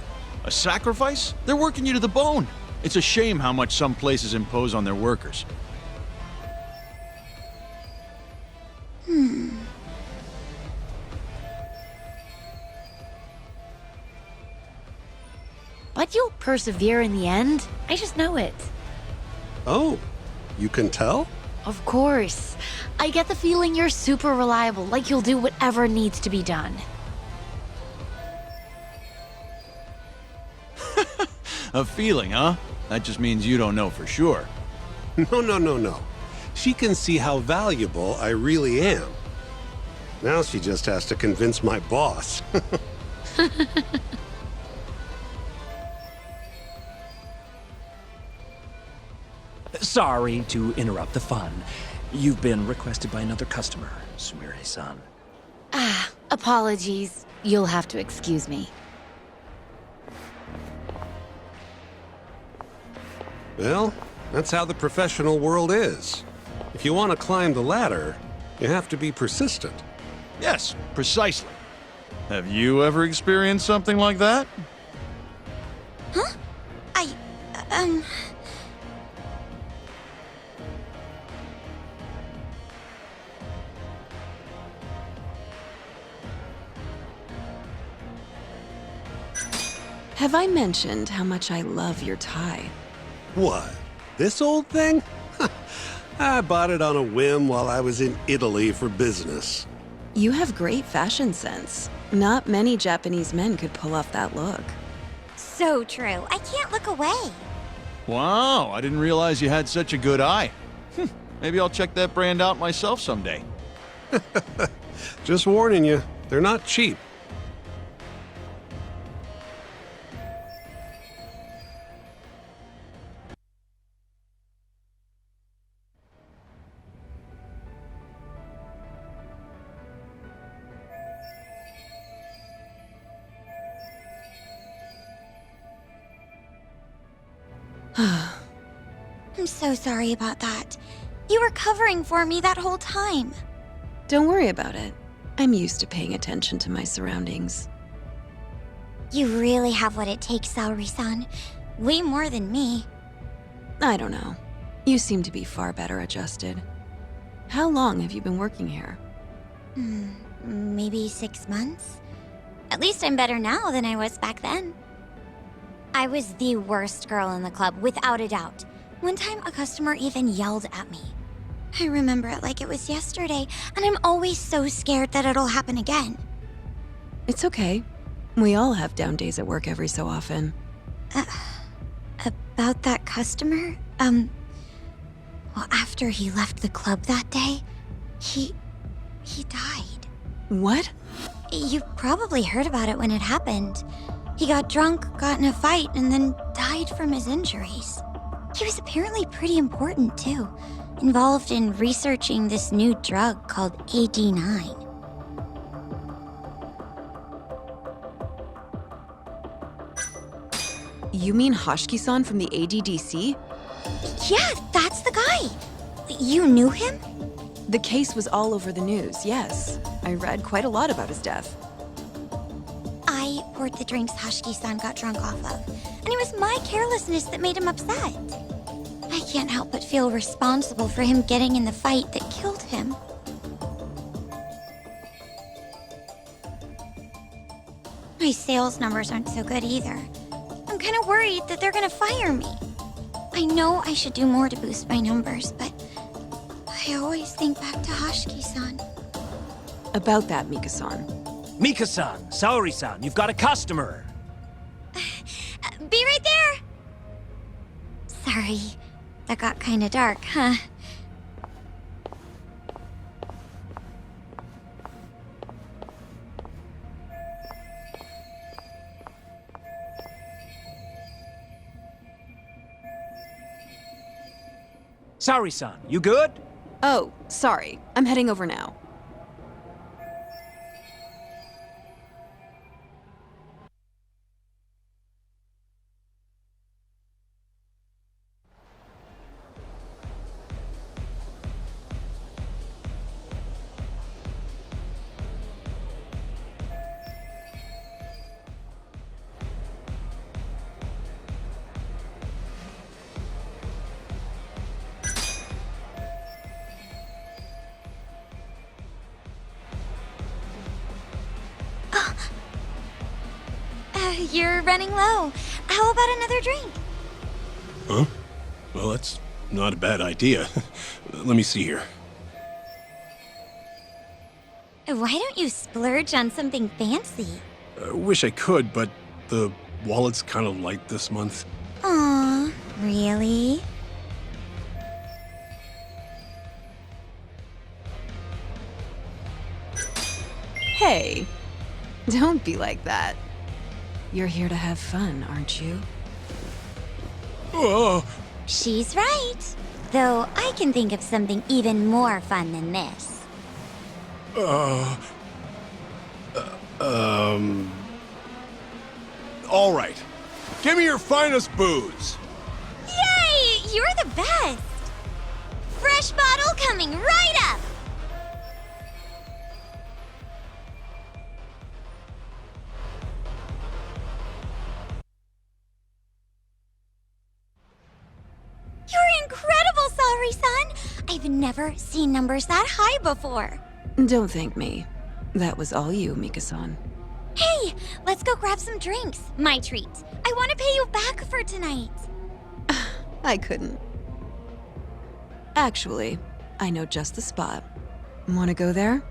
A sacrifice? They're working you to the bone. It's a shame how much some places impose on their workers. But you'll persevere in the end. I just know it. Oh, you can tell? Of course. I get the feeling you're super reliable, like you'll do whatever needs to be done. A feeling, huh? That just means you don't know for sure. No. She can see how valuable I really am. Now she just has to convince my boss. Sorry to interrupt the fun. You've been requested by another customer, Sumire-san. Apologies. You'll have to excuse me. Well, that's how the professional world is. If you want to climb the ladder, you have to be persistent. Yes, precisely. Have you ever experienced something like that? Huh? Have I mentioned how much I love your tie? What? This old thing? I bought it on a whim while I was in Italy for business. You have great fashion sense. Not many Japanese men could pull off that look. So true. I can't look away. Wow, I didn't realize you had such a good eye. Maybe I'll check that brand out myself someday. Just warning you, they're not cheap. I'm so sorry about that. You were covering for me that whole time. Don't worry about it. I'm used to paying attention to my surroundings. You really have what it takes, Saori-san. Way more than me. I don't know. You seem to be far better adjusted. How long have you been working here? Maybe 6 months? At least I'm better now than I was back then. I was the worst girl in the club, without a doubt. One time, a customer even yelled at me. I remember it like it was yesterday, and I'm always so scared that it'll happen again. It's okay. We all have down days at work every so often. About that customer? Well, after he left the club that day, he died. What? You probably heard about it when it happened. He got drunk, got in a fight, and then died from his injuries. He was apparently pretty important, too. Involved in researching this new drug called AD9. You mean Hoshiki-san from the ADDC? Yeah, that's the guy. You knew him? The case was all over the news, yes. I read quite a lot about his death. I poured the drinks Hashiki-san got drunk off of, and it was my carelessness that made him upset. I can't help but feel responsible for him getting in the fight that killed him. My sales numbers aren't so good either. I'm kind of worried that they're gonna fire me. I know I should do more to boost my numbers, but I always think back to Hashiki-san. About that, Mika-san. Mika-san, Saori-san, you've got a customer. Be right there! Sorry, that got kind of dark, huh? Saori-san, you good? Oh, sorry. I'm heading over now. You're running low. How about another drink? Huh? Well, that's not a bad idea. Let me see here. Why don't you splurge on something fancy? I wish I could, but the wallet's kind of light this month. Aw, really? Hey, don't be like that. You're here to have fun, aren't you? Oh. She's right. Though I can think of something even more fun than this. All right. Give me your finest booze. Yay! You're the best! Fresh bottle coming right up! You're incredible, Saori-san! I've never seen numbers that high before. Don't thank me. That was all you, Mika-san. Hey, let's go grab some drinks. My treat. I want to pay you back for tonight. I couldn't. Actually, I know just the spot. Want to go there?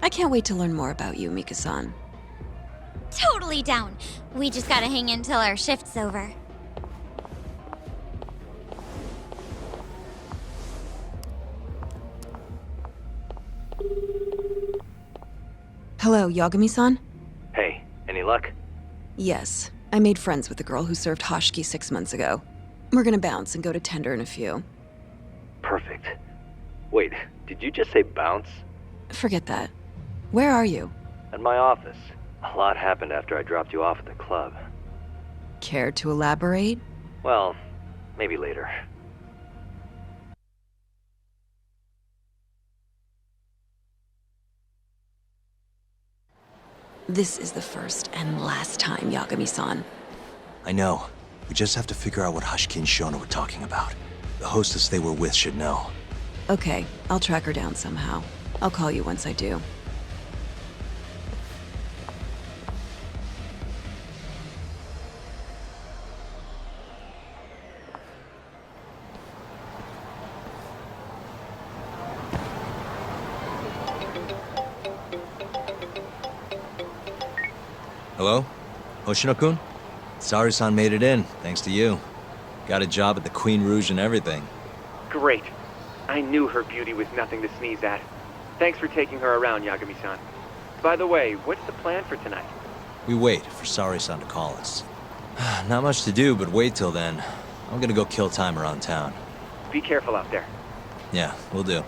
I can't wait to learn more about you, Mika-san. Totally down. We just gotta hang in till our shift's over. Hello, Yagami-san? Hey, any luck? Yes. I made friends with the girl who served Hashiki 6 months ago. We're gonna bounce and go to Tender in a few. Perfect. Wait, did you just say bounce? Forget that. Where are you? At my office. A lot happened after I dropped you off at the club. Care to elaborate? Well, maybe later. This is the first and last time, Yagami-san. I know. We just have to figure out what Hashiki and Shona were talking about. The hostess they were with should know. Okay, I'll track her down somehow. I'll call you once I do. Hello? Hoshino-kun? Saori-san made it in, thanks to you. Got a job at the Queen Rouge and everything. Great. I knew her beauty was nothing to sneeze at. Thanks for taking her around, Yagami-san. By the way, what's the plan for tonight? We wait for Saori-san to call us. Not much to do, but wait till then. I'm gonna go kill time around town. Be careful out there. Yeah, will do.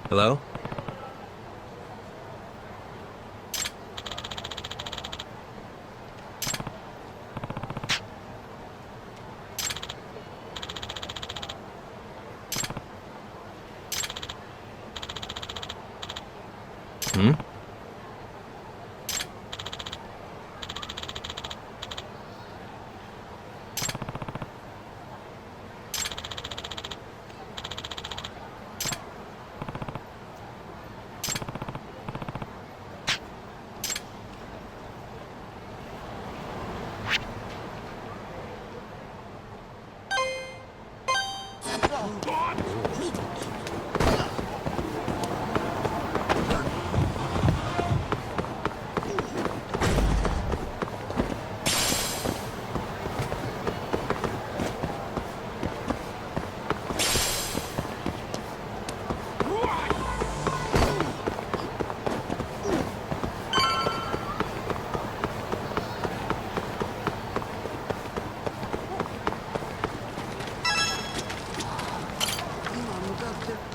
Hello? Hmm?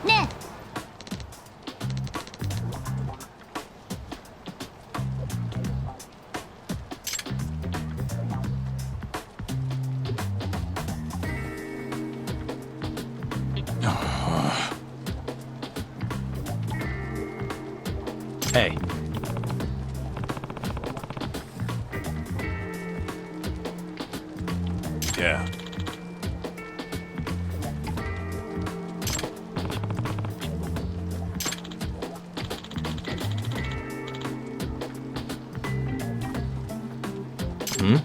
Ne? Hey. Yeah. Hmm?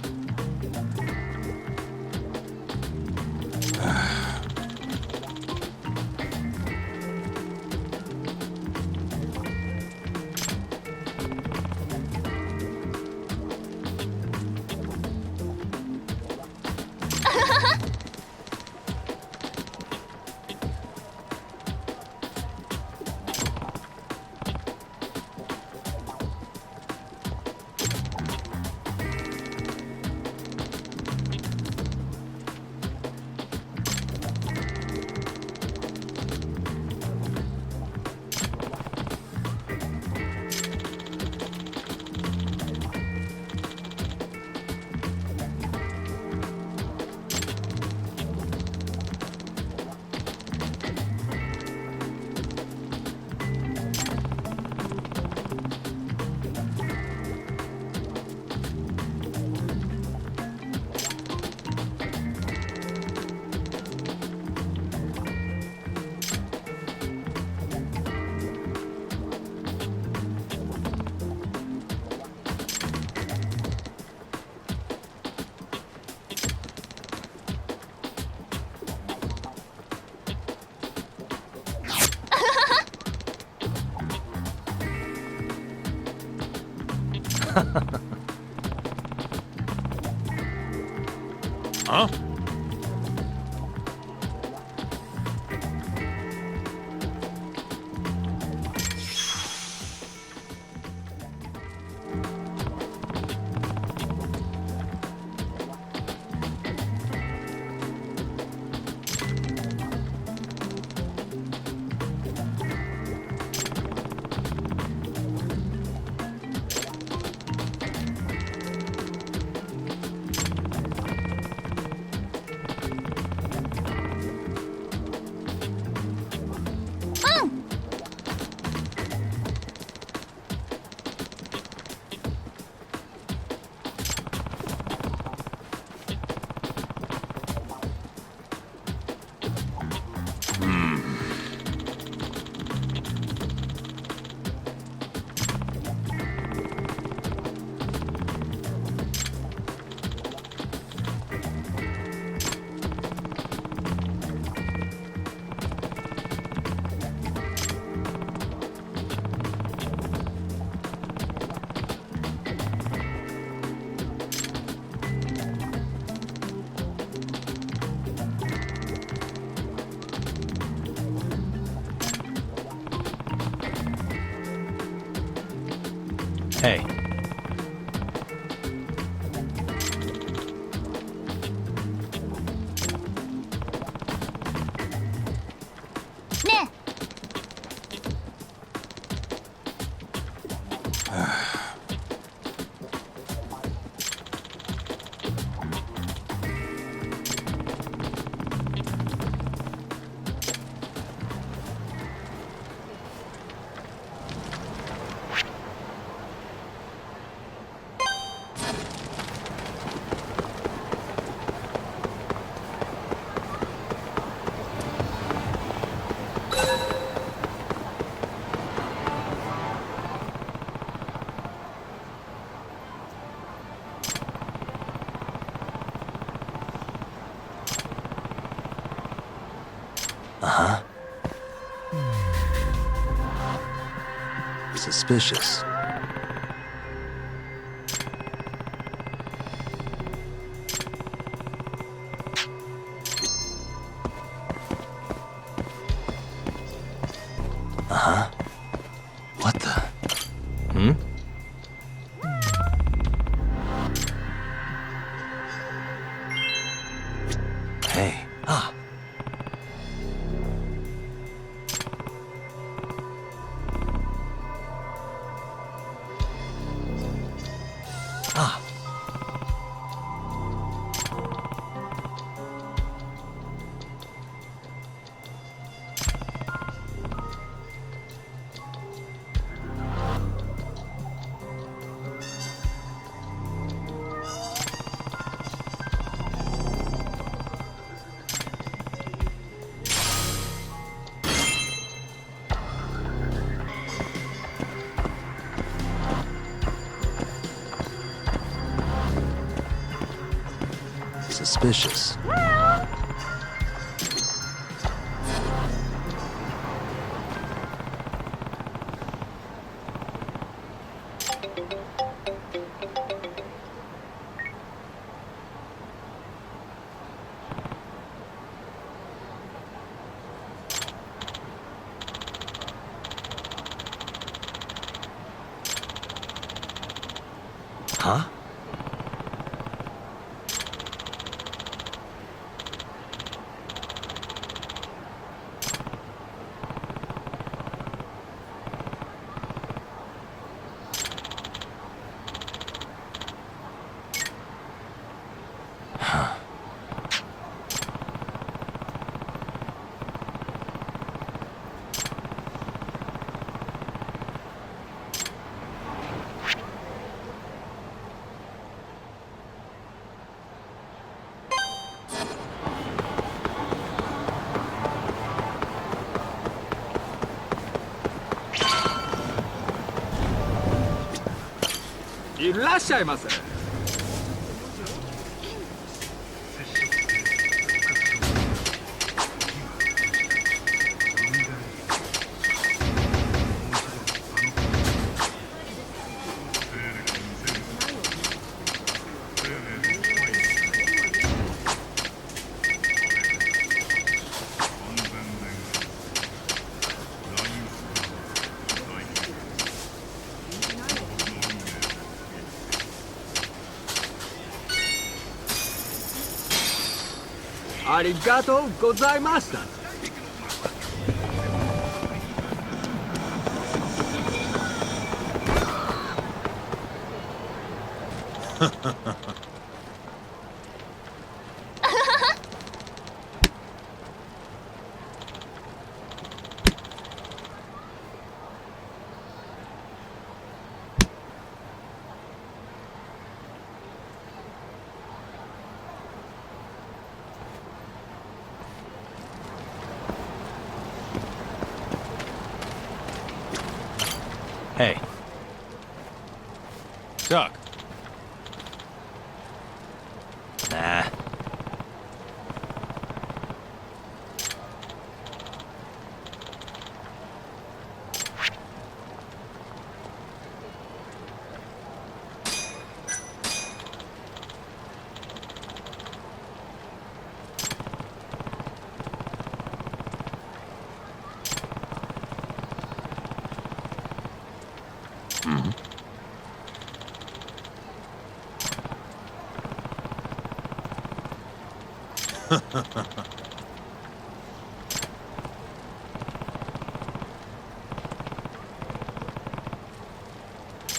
Huh? Hey. Ne? Suspicious. Uh-huh. What the? Hmm? Hey. Ah. Ah. Suspicious. Huh?いらっしゃいませ。ありがとうございました。Hey. Doc. Nah.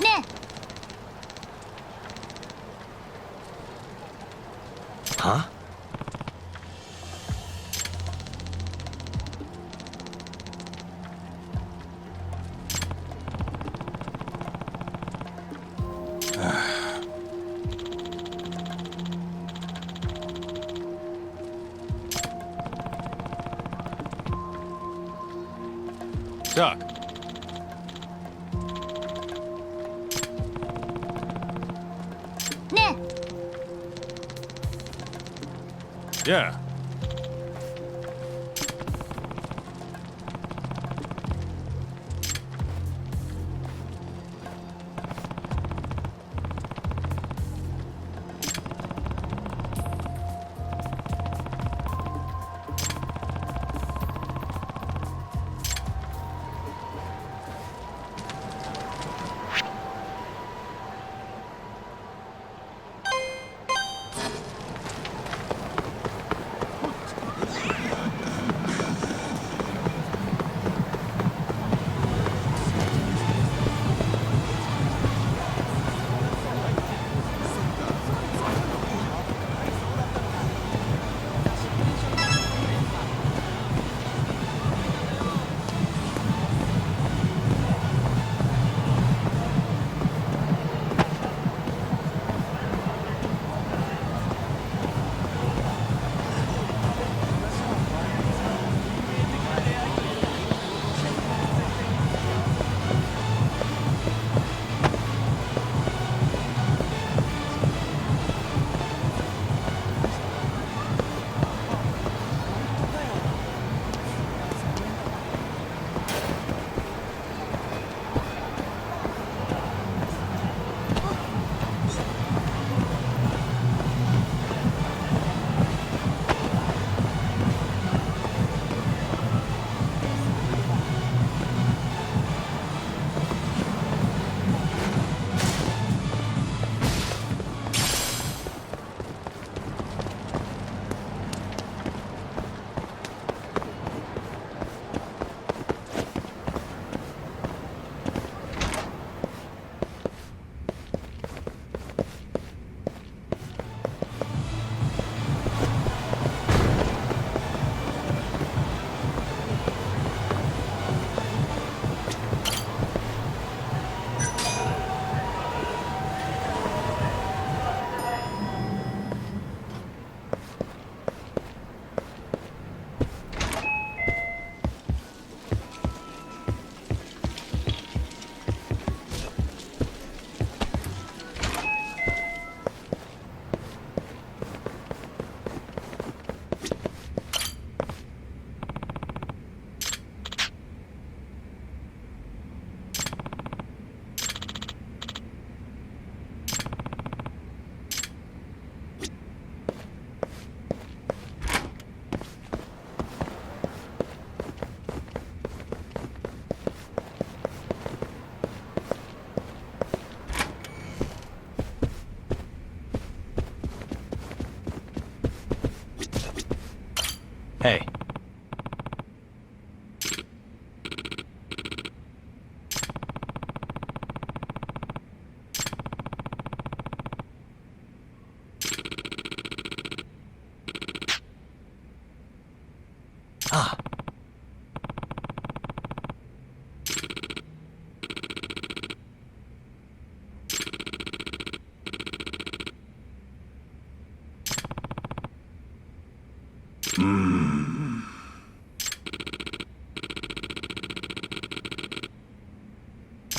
Ne? Huh? Doc. Ne? Yeah.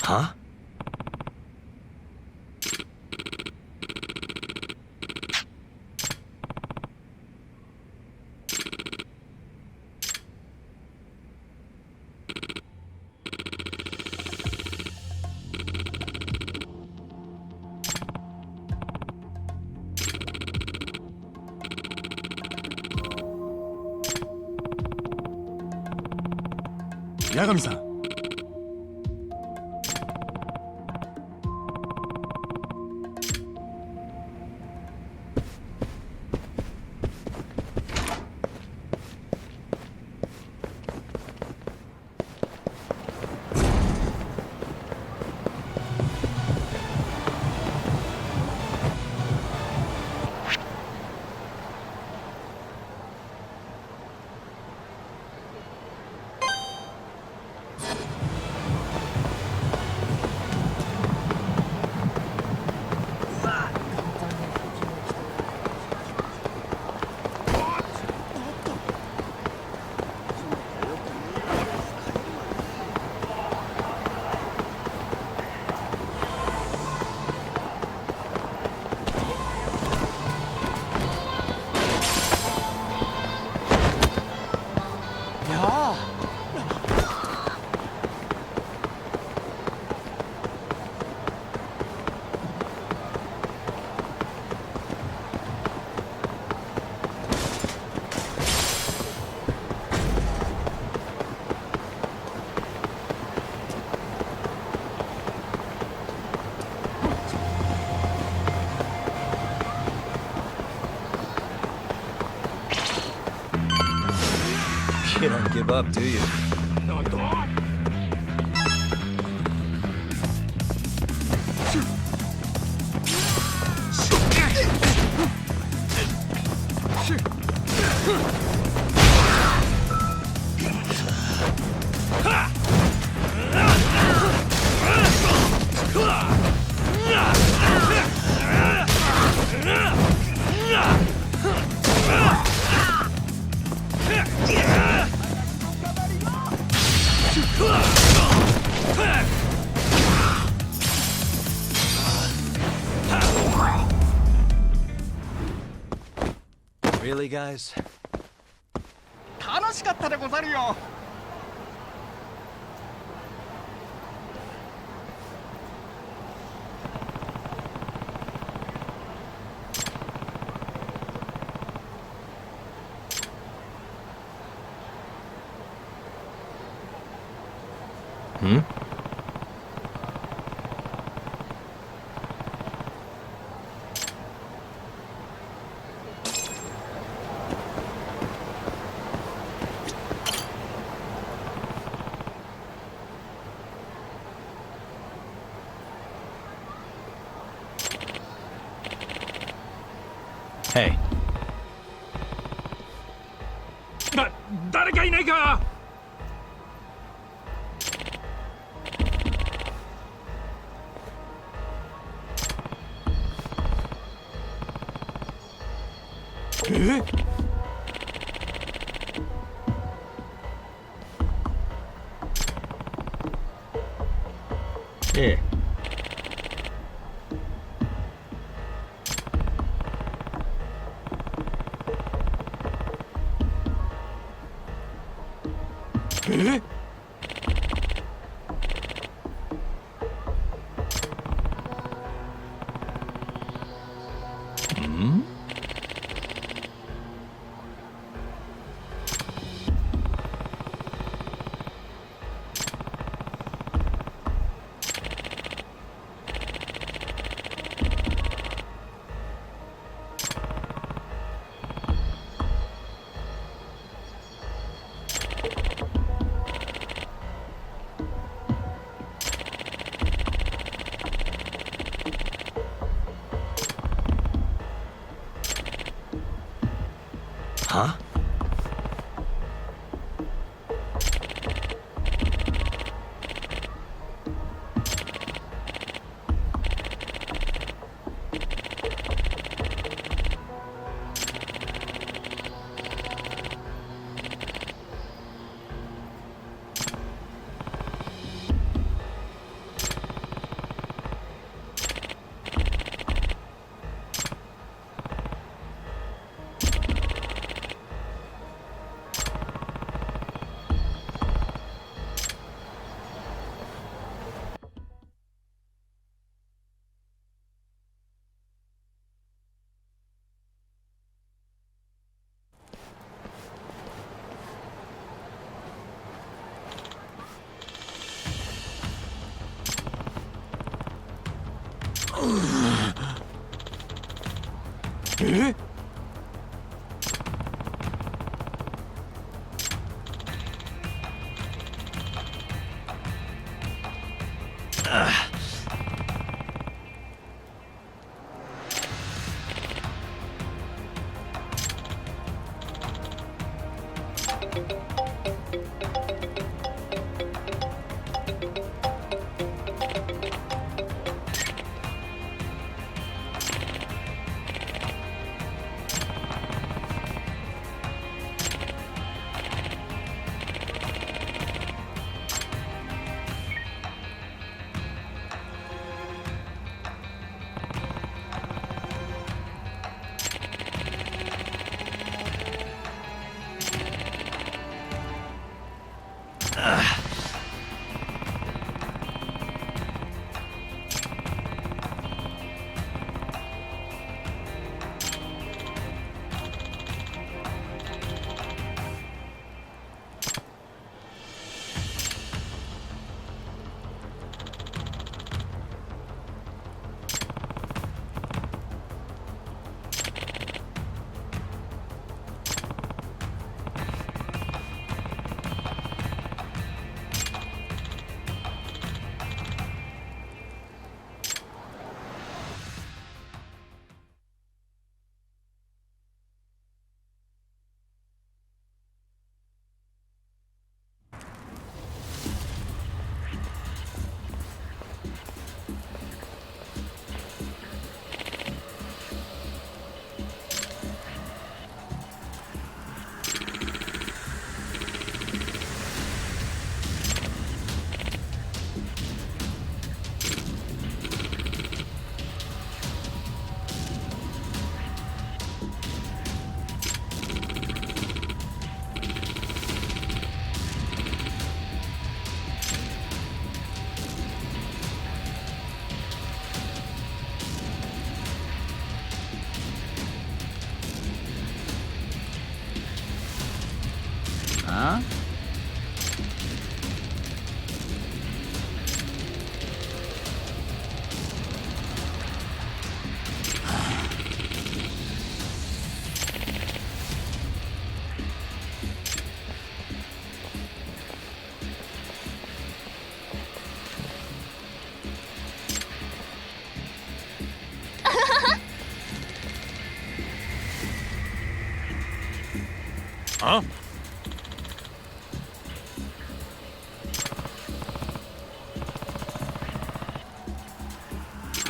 Huh? Yagami-san. You don't give up, do you? Really, guys? 楽しかったでござるよ。Hmm? Hey. 誰かいないか。え？ええ。え？ん？Huh? Huh? Huh?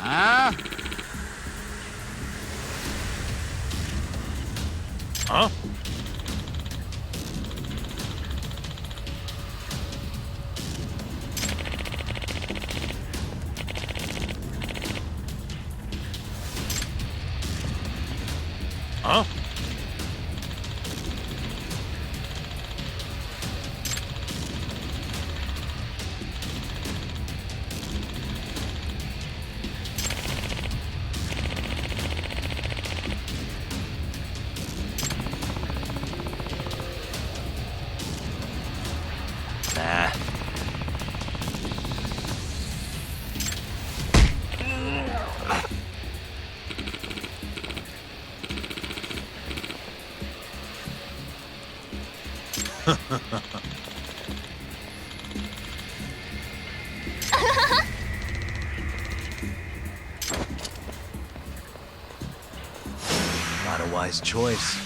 Huh? Huh? Huh? Nah. Not a wise choice.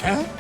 Huh?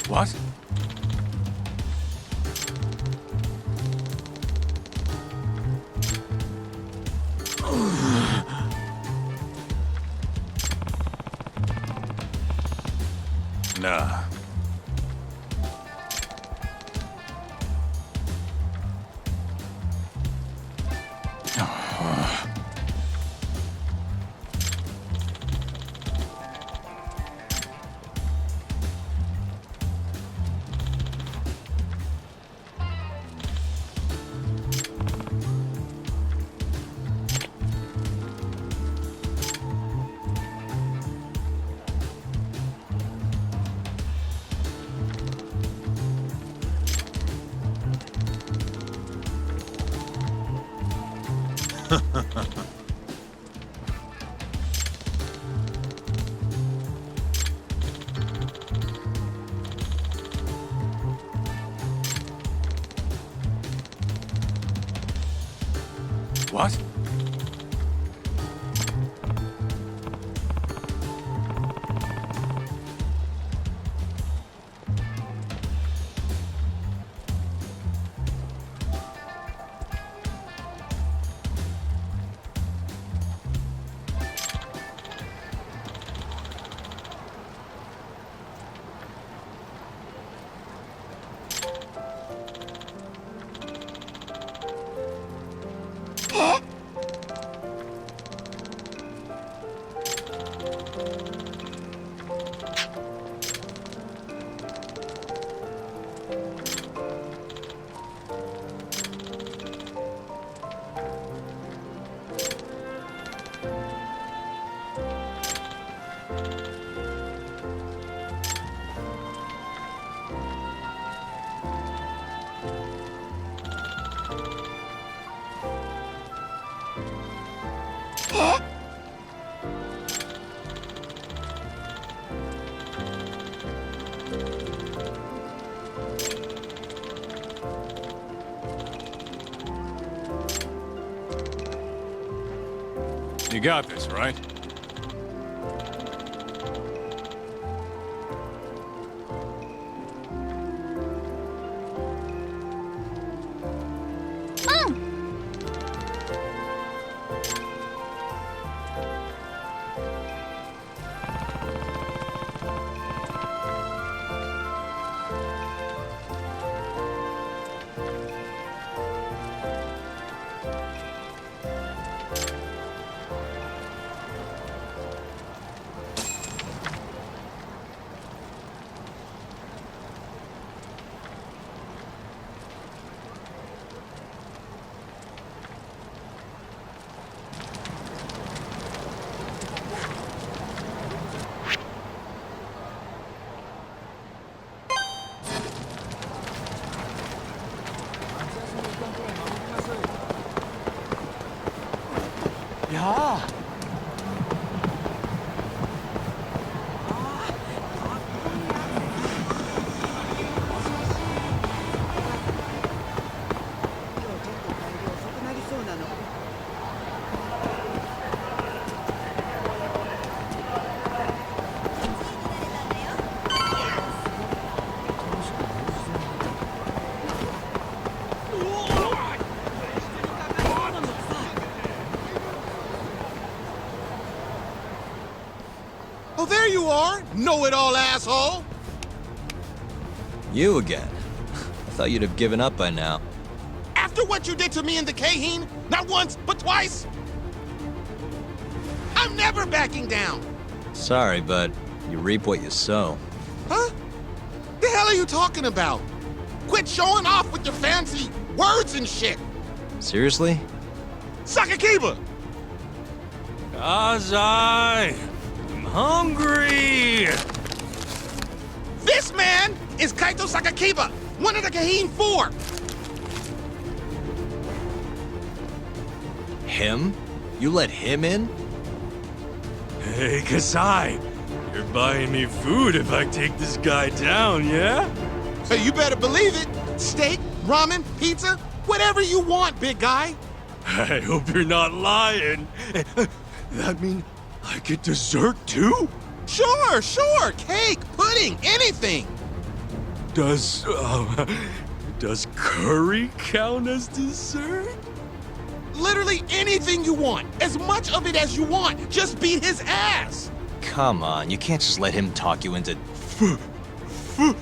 What? Nah. What? You got this, right? 야! Oh, there you are! Know-it-all asshole! You again. I thought you'd have given up by now. After what you did to me in the Kaheen, not once, but twice, I'm never backing down! Sorry, but you reap what you sow. Huh? The hell are you talking about? Quit showing off with your fancy words and shit! Seriously? Sakakiba! Kazai! I'm hungry! This man is Kaito Sakakiba, one of the Kaheen 4! Him? You let him in? Hey, Kasai! You're buying me food if I take this guy down, yeah? Hey, you better believe it! Steak, ramen, pizza, whatever you want, big guy! I hope you're not lying. That mean I get dessert too? Sure, sure! Cake, pudding, anything! Does curry count as dessert? Literally anything you want! As much of it as you want! Just beat his ass! Come on, you can't just let him talk you into... Food!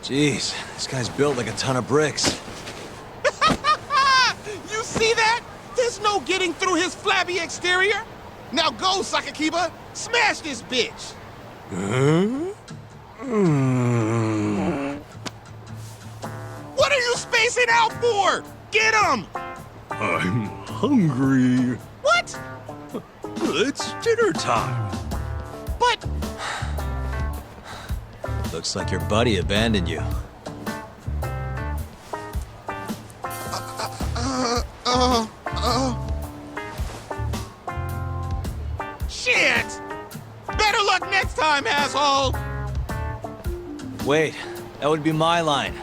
Jeez, this guy's built like a ton of bricks. You see that? There's no getting through his flabby exterior. Now go, Sakakiba. Smash this bitch. What are you spacing out for? Get him! I'm hungry. What? It's dinner time. But... Looks like your buddy abandoned you. Shit! Better luck next time, asshole! Wait, that would be my line.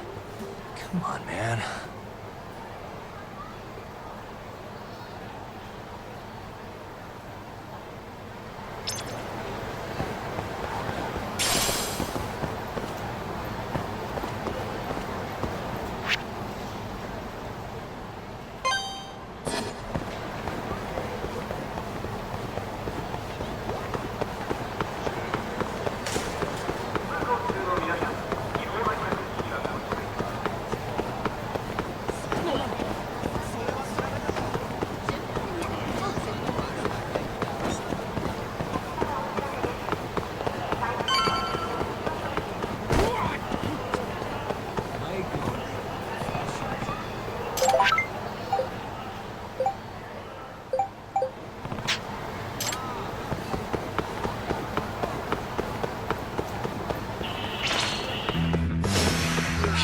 Come on, man.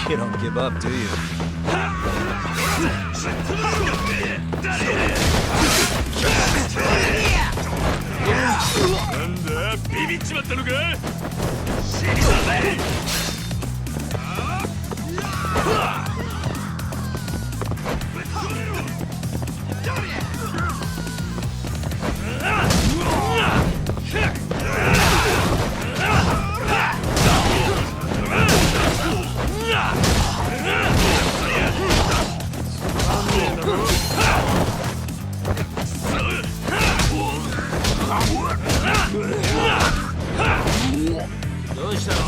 You don't give up, do you? なんだビビっちまったのか死にだぜどうしたの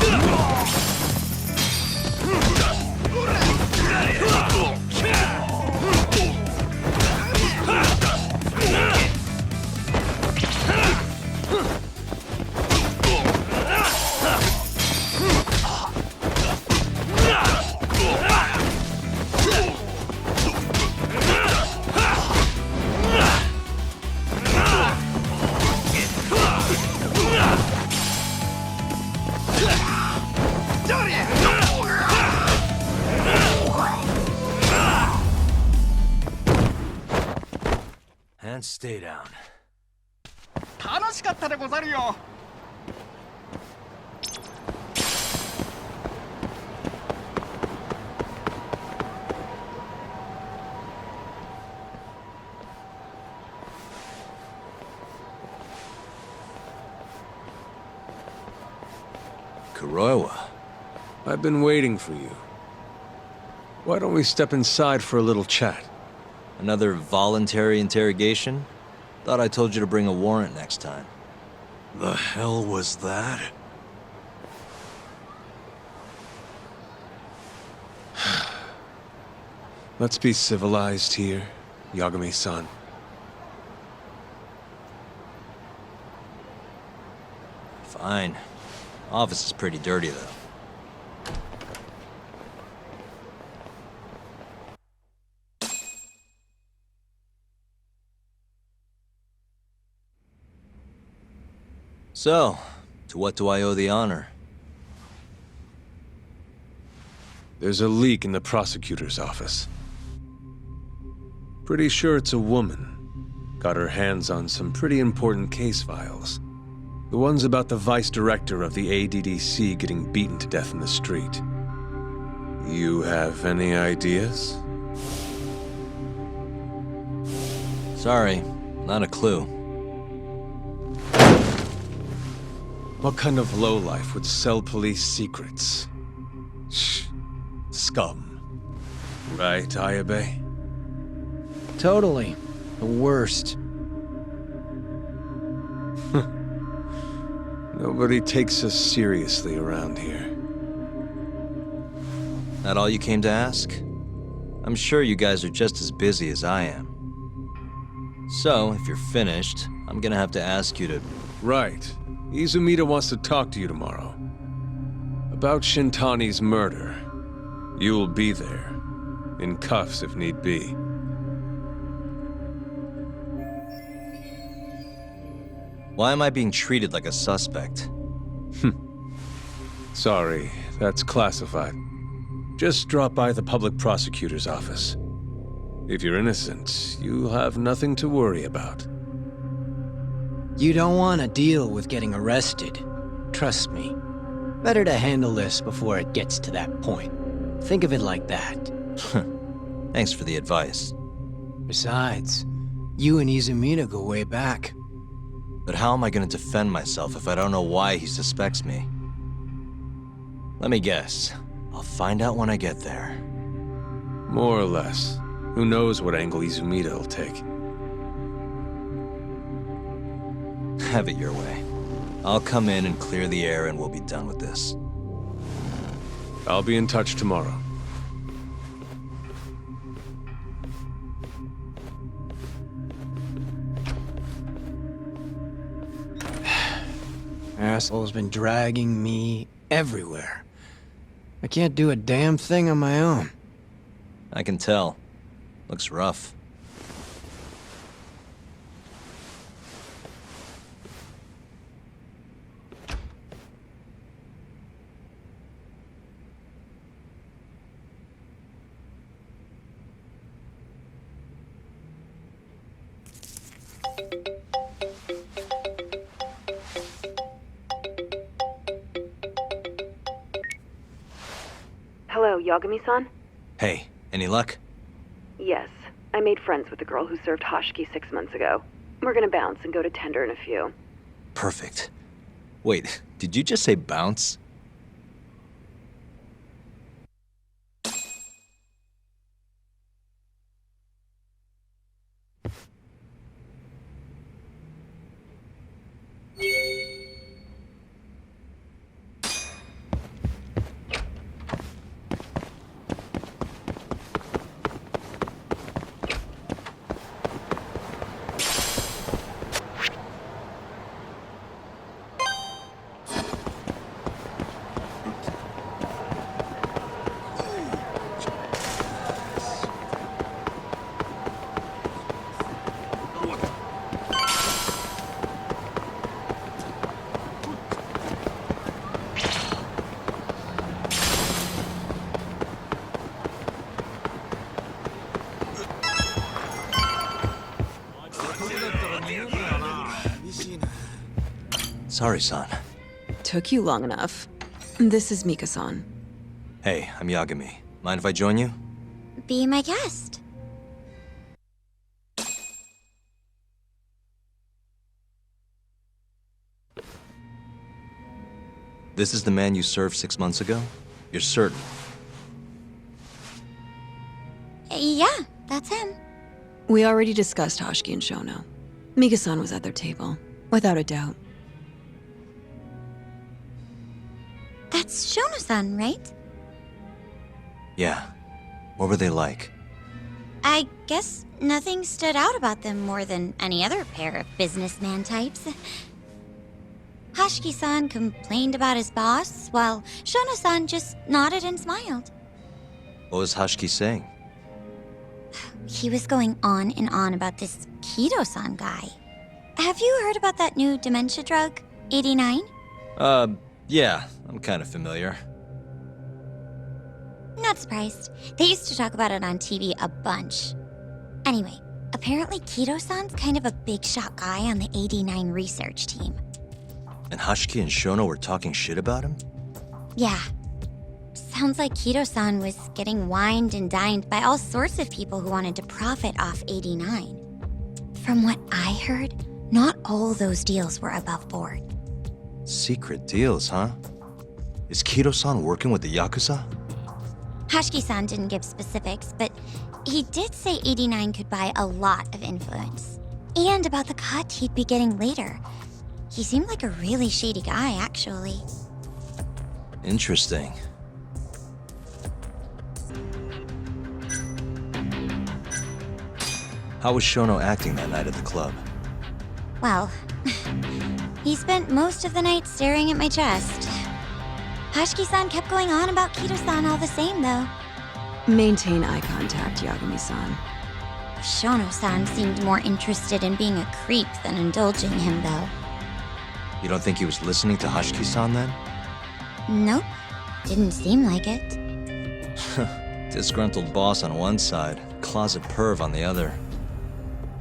And stay down. 楽しかったでござるよ。Kuroiwa. I've been waiting for you. Why don't we step inside for a little chat? Another voluntary interrogation? Thought I told you to bring a warrant next time. The hell was that? Let's be civilized here, Yagami-san. Fine. Office is pretty dirty, though. So, to what do I owe the honor? There's a leak in the prosecutor's office. Pretty sure it's a woman. Got her hands on some pretty important case files. The ones about the vice director of the ADDC getting beaten to death in the street. You have any ideas? Sorry, not a clue. What kind of lowlife would sell police secrets? Shh. Scum. Right, Ayabe? Totally. The worst. Nobody takes us seriously around here. That all you came to ask? I'm sure you guys are just as busy as I am. So, if you're finished, I'm gonna have to ask you to... Right. Izumida wants to talk to you tomorrow. About Shintani's murder. You'll be there. In cuffs if need be. Why am I being treated like a suspect? Sorry, that's classified. Just drop by the public prosecutor's office. If you're innocent, you'll have nothing to worry about. You don't want to deal with getting arrested. Trust me. Better to handle this before it gets to that point. Think of it like that. Thanks for the advice. Besides, you and Izumida go way back. But how am I gonna defend myself if I don't know why he suspects me? Let me guess. I'll find out when I get there. More or less. Who knows what angle Izumida will take. Have it your way. I'll come in and clear the air and we'll be done with this. I'll be in touch tomorrow. Asshole's been dragging me everywhere. I can't do a damn thing on my own. I can tell. Looks rough. Hello, Yagami-san? Hey, any luck? Yes. I made friends with the girl who served Hoshiki 6 months ago. We're gonna bounce and go to tender in a few. Perfect. Wait, did you just say bounce? Sorry, son. Took you long enough. This is Mika-san. Hey, I'm Yagami. Mind if I join you? Be my guest. This is the man you served 6 months ago? You're certain? Yeah, that's him. We already discussed Hoshiki and Shono. Mika-san was at their table, without a doubt. That's Shono-san, right? Yeah. What were they like? I guess nothing stood out about them more than any other pair of businessman types. Hoshiki-san complained about his boss, while Shono-san just nodded and smiled. What was Hoshiki saying? He was going on and on about this Kido-san guy. Have you heard about that new dementia drug, 89? Yeah, I'm kind of familiar. Not surprised. They used to talk about it on TV a bunch. Anyway, apparently Kido-san's kind of a big shot guy on the AD9 research team. And Hashiki and Shono were talking shit about him? Yeah. Sounds like Kido-san was getting wined and dined by all sorts of people who wanted to profit off AD9. From what I heard, not all those deals were above board. Secret deals, huh? Is Kido-san working with the Yakuza? Hashiki-san didn't give specifics, but he did say 89 could buy a lot of influence. And about the cut he'd be getting later. He seemed like a really shady guy, actually. Interesting. How was Shono acting that night at the club? Well, he spent most of the night staring at my chest. Hashiki-san kept going on about Kido-san all the same, though. Maintain eye contact, Yagami-san. Shono-san seemed more interested in being a creep than indulging him, though. You don't think he was listening to Hashiki-san then? Nope. Didn't seem like it. Disgruntled boss on one side, closet perv on the other.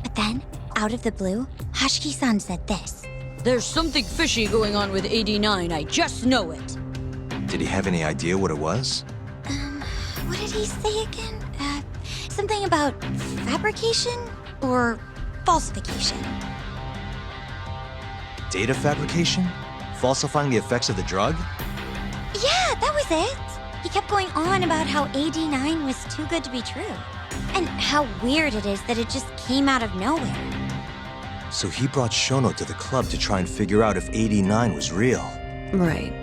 But then, out of the blue, Hashiki-san said this. There's something fishy going on with AD9, I just know it. Did he have any idea what it was? What did he say again? Something about fabrication or falsification. Data fabrication? Falsifying the effects of the drug? Yeah, that was it. He kept going on about how AD9 was too good to be true. And how weird it is that it just came out of nowhere. So he brought Shono to the club to try and figure out if 89 was real. Right.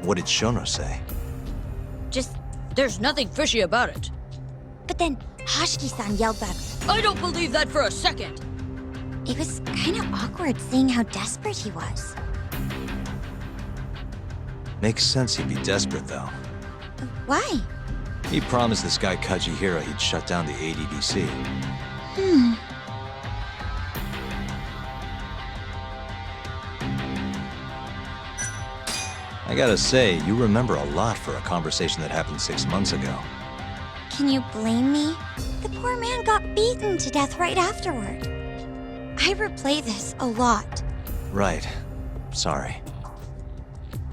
What did Shono say? Just, there's nothing fishy about it. But then Hashiki-san yelled back, I don't believe that for a second. It was kind of awkward seeing how desperate he was. Makes sense he'd be desperate, though. Why? He promised this guy Kajihira he'd shut down the ADDC. I gotta say, you remember a lot for a conversation that happened 6 months ago. Can you blame me? The poor man got beaten to death right afterward. I replay this a lot. Right. Sorry.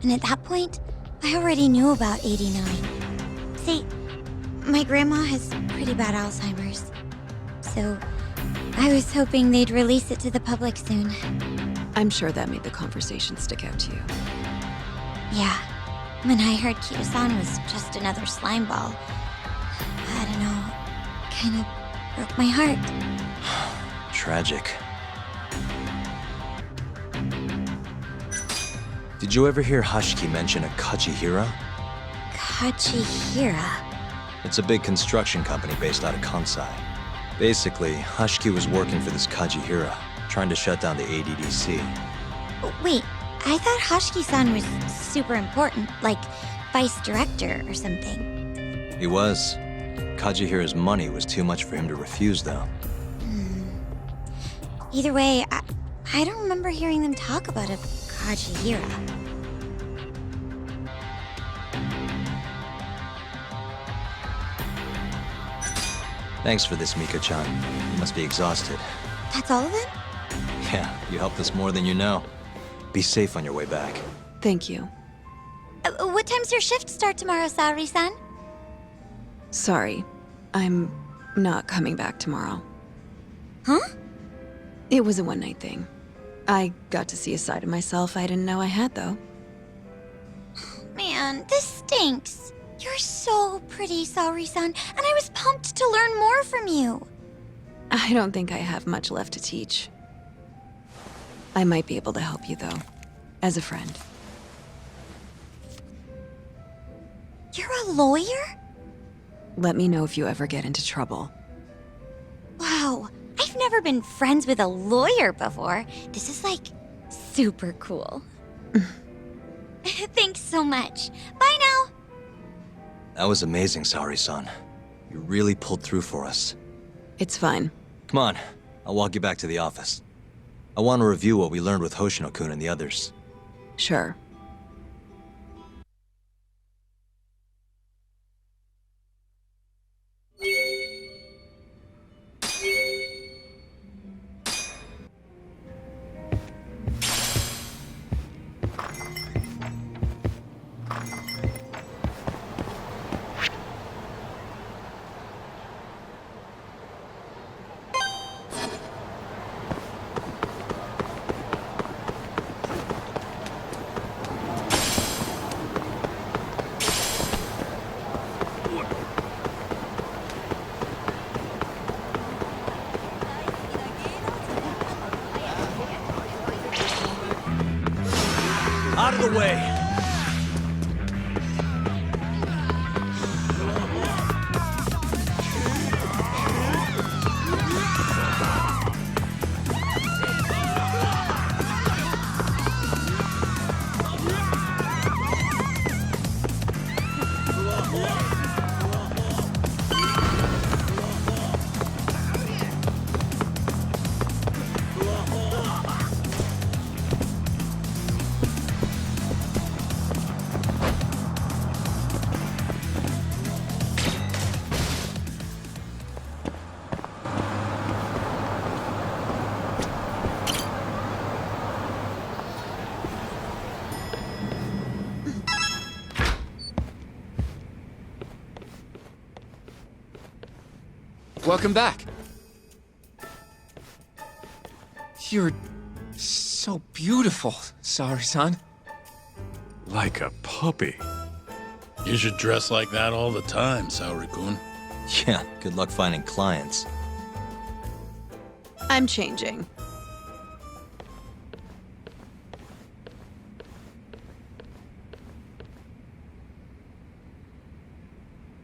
And at that point, I already knew about 89. See, my grandma has pretty bad Alzheimer's. So, I was hoping they'd release it to the public soon. I'm sure that made the conversation stick out to you. Yeah. When I heard Kido-san was just another slime ball, I don't know, kind of broke my heart. Tragic. Did you ever hear Hashiki mention a Kajihira? Kajihira? It's a big construction company based out of Kansai. Basically, Hashiki was working for this Kajihira, trying to shut down the ADDC. Wait, I thought Hashiki-san was super important, like vice director or something. He was. Kajihira's money was too much for him to refuse, though. Either way, I don't remember hearing them talk about a Kajihira. Thanks for this, Mika-chan. You must be exhausted. That's all of it? Yeah, you helped us more than you know. Be safe on your way back. Thank you. What time's your shift start tomorrow, Saori-san? Sorry, I'm not coming back tomorrow. Huh? It was a one-night thing. I got to see a side of myself I didn't know I had, though. Man, this stinks. You're so pretty, Saori-san, and I was pumped to learn more from you. I don't think I have much left to teach. I might be able to help you, though, as a friend. You're a lawyer? Let me know if you ever get into trouble. Wow, I've never been friends with a lawyer before. This is like super cool. Thanks so much. Bye now. That was amazing, Saori-san. You really pulled through for us. It's fine. Come on, I'll walk you back to the office. I want to review what we learned with Hoshino-kun and the others. Sure. of the way! Welcome back. You're so beautiful, Saori-san. Like a puppy. You should dress like that all the time, Saori-kun. Yeah, good luck finding clients. I'm changing.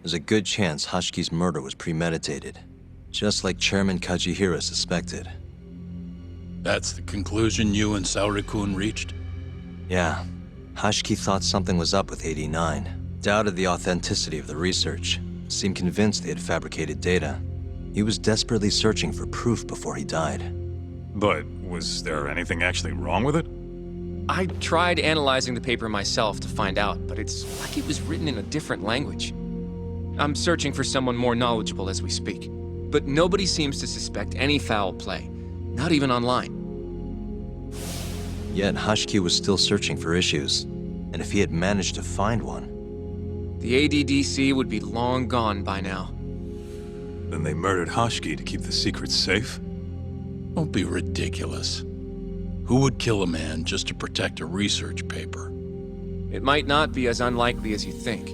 There's a good chance Hashki's murder was premeditated, just like Chairman Kajihira suspected. That's the conclusion you and Saori-kun reached? Yeah. Hashki thought something was up with 89. Doubted the authenticity of the research. Seemed convinced they had fabricated data. He was desperately searching for proof before he died. But was there anything actually wrong with it? I tried analyzing the paper myself to find out, but it's like it was written in a different language. I'm searching for someone more knowledgeable as we speak. But nobody seems to suspect any foul play. Not even online. Yet Hashki was still searching for issues. And if he had managed to find one... The ADDC would be long gone by now. Then they murdered Hashki to keep the secret safe? Don't be ridiculous. Who would kill a man just to protect a research paper? It might not be as unlikely as you think.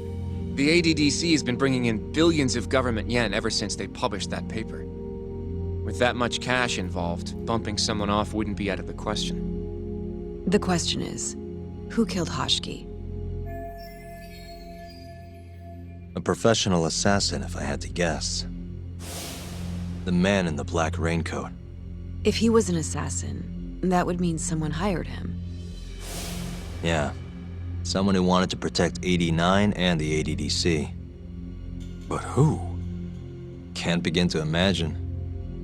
The ADDC has been bringing in billions of government yen ever since they published that paper. With that much cash involved, bumping someone off wouldn't be out of the question. The question is, who killed Hashki? A professional assassin, if I had to guess. The man in the black raincoat. If he was an assassin, that would mean someone hired him. Yeah. Someone who wanted to protect 89 and the ADDC. But who? Can't begin to imagine.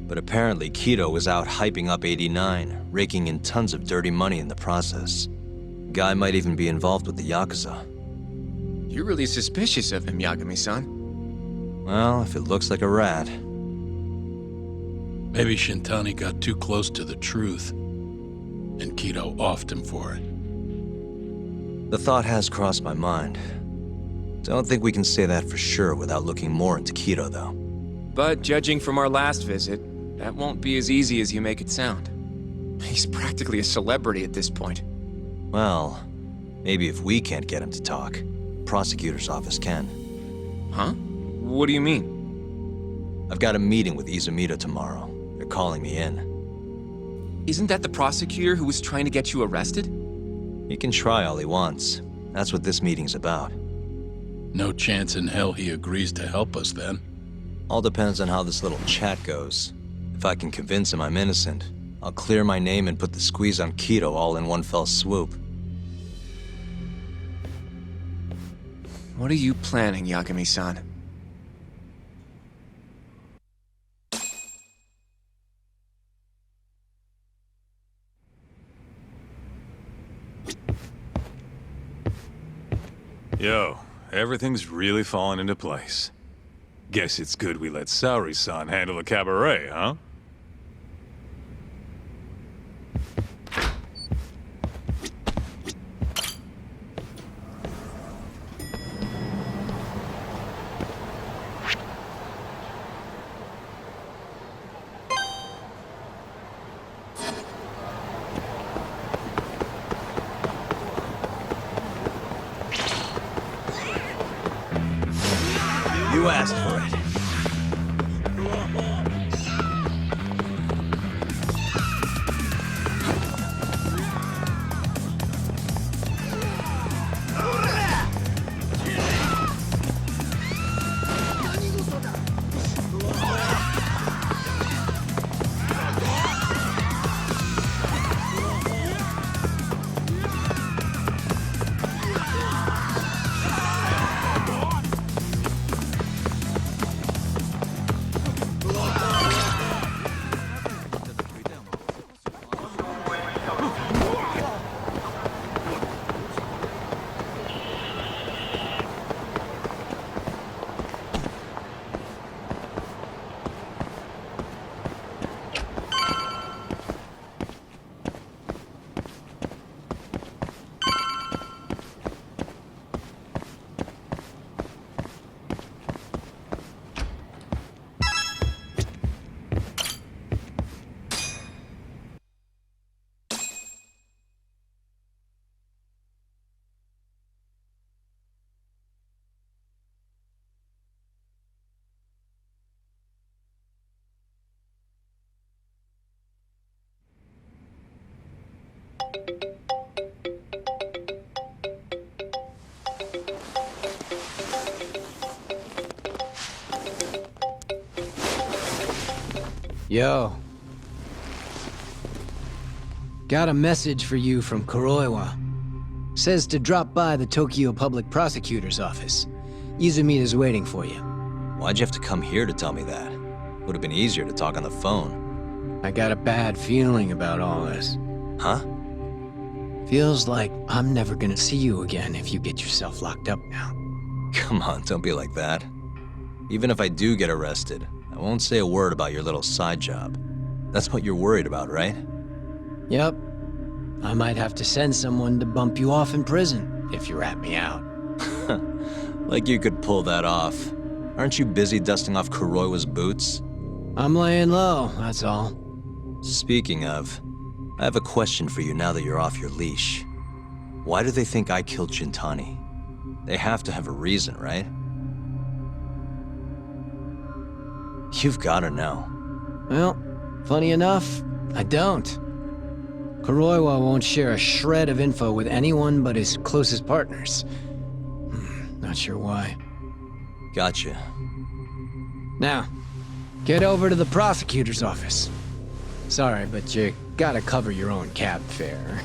But apparently Kido was out hyping up 89, raking in tons of dirty money in the process. Guy might even be involved with the Yakuza. You're really suspicious of him, Yagami-san. Well, if it looks like a rat. Maybe Shintani got too close to the truth, and Kido offed him for it. The thought has crossed my mind. Don't think we can say that for sure without looking more into Kido, though. But judging from our last visit, that won't be as easy as you make it sound. He's practically a celebrity at this point. Well, maybe if we can't get him to talk, prosecutor's office can. Huh? What do you mean? I've got a meeting with Izumida tomorrow. They're calling me in. Isn't that the prosecutor who was trying to get you arrested? He can try all he wants. That's what this meeting's about. No chance in hell he agrees to help us, then. All depends on how this little chat goes. If I can convince him I'm innocent, I'll clear my name and put the squeeze on Kido all in one fell swoop. What are you planning, Yagami-san? Yo, everything's really falling into place. Guess it's good we let Saori-san handle the cabaret, huh? You asked for it. Yo. Got a message for you from Kuroiwa. Says to drop by the Tokyo Public Prosecutor's office. Izumida's waiting for you. Why'd you have to come here to tell me that? Would have been easier to talk on the phone. I got a bad feeling about all this. Huh? Feels like I'm never gonna see you again if you get yourself locked up now. Come on, don't be like that. Even if I do get arrested, I won't say a word about your little side job. That's what you're worried about, right? Yep. I might have to send someone to bump you off in prison if you rat me out. Like you could pull that off. Aren't you busy dusting off Kuroiwa's boots? I'm laying low, that's all. Speaking of, I have a question for you now that you're off your leash. Why do they think I killed Shintani? They have to have a reason, right? You've gotta know. Well, funny enough, I don't. Kuroiwa won't share a shred of info with anyone but his closest partners. Not sure why. Gotcha. Now, get over to the prosecutor's office. Sorry, but you gotta cover your own cab fare.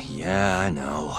Yeah, I know.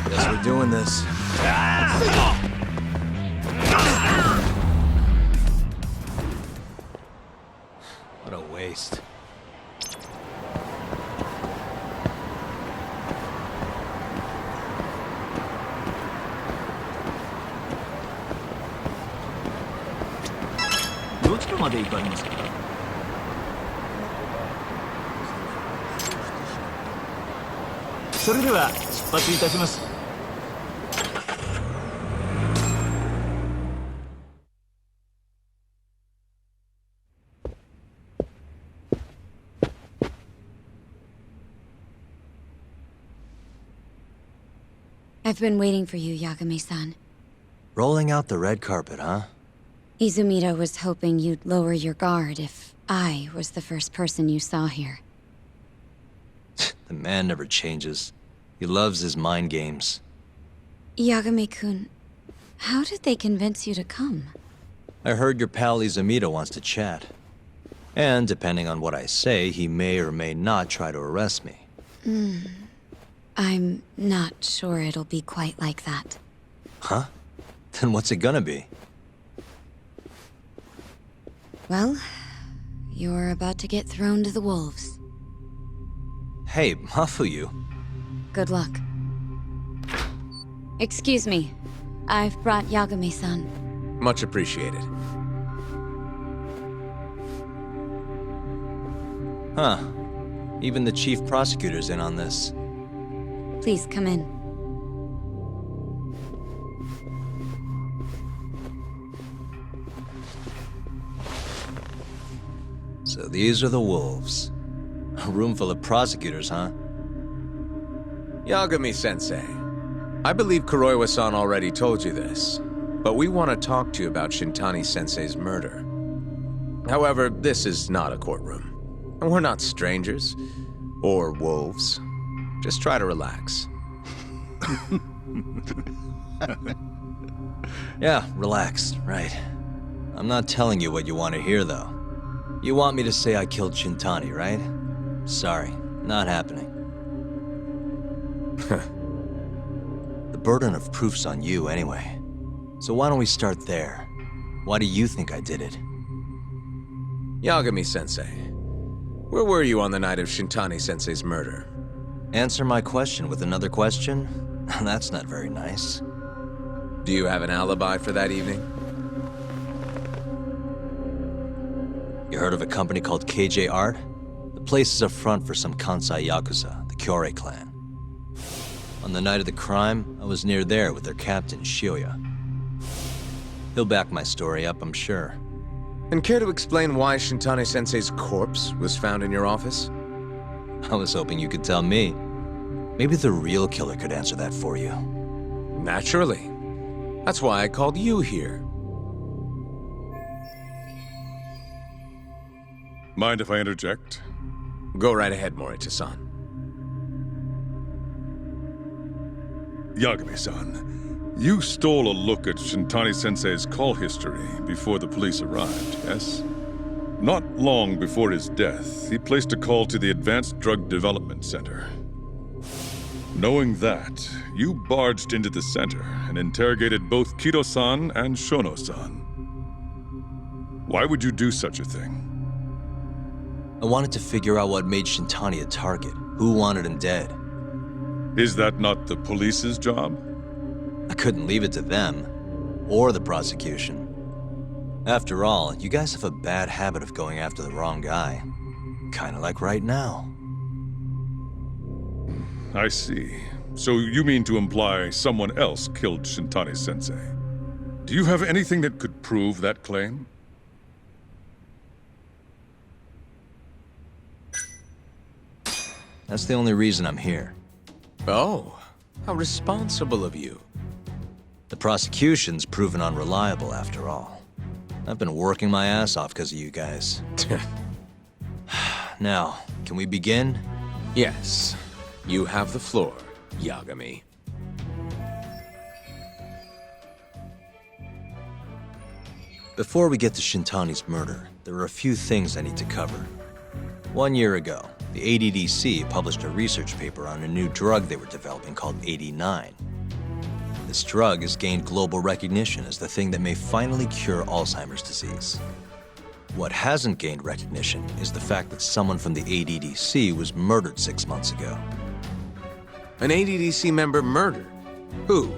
Guess we're doing this. What a waste. I've been waiting for you, Yagami-san. Rolling out the red carpet, huh? Izumida was hoping you'd lower your guard if I was the first person you saw here. The man never changes. He loves his mind games. Yagami-kun, how did they convince you to come? I heard your pal Izumida wants to chat. And depending on what I say, he may or may not try to arrest me. I'm not sure it'll be quite like that. Huh? Then what's it gonna be? Well, you're about to get thrown to the wolves. Hey, Mafuyu. Good luck. Excuse me. I've brought Yagami-san. Much appreciated. Huh. Even the chief prosecutor's in on this. Please come in. So these are the wolves. A room full of prosecutors, huh? Yagami-sensei, I believe Kuroiwa-san already told you this, but we want to talk to you about Shintani-sensei's murder. However, this is not a courtroom. And we're not strangers. Or wolves. Just try to relax. Yeah, relax, right. I'm not telling you what you want to hear, though. You want me to say I killed Shintani, right? Sorry, not happening. The burden of proof's on you, anyway. So why don't we start there? Why do you think I did it? Yagami-sensei, where were you on the night of Shintani-sensei's murder? Answer my question with another question? That's not very nice. Do you have an alibi for that evening? You heard of a company called KJ Art? The place is a front for some Kansai Yakuza, the Kyorei clan. On the night of the crime, I was near there with their captain, Shioya. He'll back my story up, I'm sure. And care to explain why Shintani-sensei's corpse was found in your office? I was hoping you could tell me. Maybe the real killer could answer that for you. Naturally. That's why I called you here. Mind if I interject? Go right ahead, Morita-san. Yagami-san, you stole a look at Shintani-sensei's call history before the police arrived, yes? Not long before his death, he placed a call to the Advanced Drug Development Center. Knowing that, you barged into the center and interrogated both Kido-san and Shono-san. Why would you do such a thing? I wanted to figure out what made Shintani a target. Who wanted him dead? Is that not the police's job? I couldn't leave it to them. Or the prosecution. After all, you guys have a bad habit of going after the wrong guy. Kinda like right now. I see. So you mean to imply someone else killed Shintani-sensei? Do you have anything that could prove that claim? That's the only reason I'm here. Oh, how responsible of you. The prosecution's proven unreliable, after all. I've been working my ass off because of you guys. Now, can we begin? Yes. You have the floor, Yagami. Before we get to Shintani's murder, there are a few things I need to cover. 1 year ago, the ADDC published a research paper on a new drug they were developing called 89. This drug has gained global recognition as the thing that may finally cure Alzheimer's disease. What hasn't gained recognition is the fact that someone from the ADDC was murdered 6 months ago. An ADDC member murdered? Who?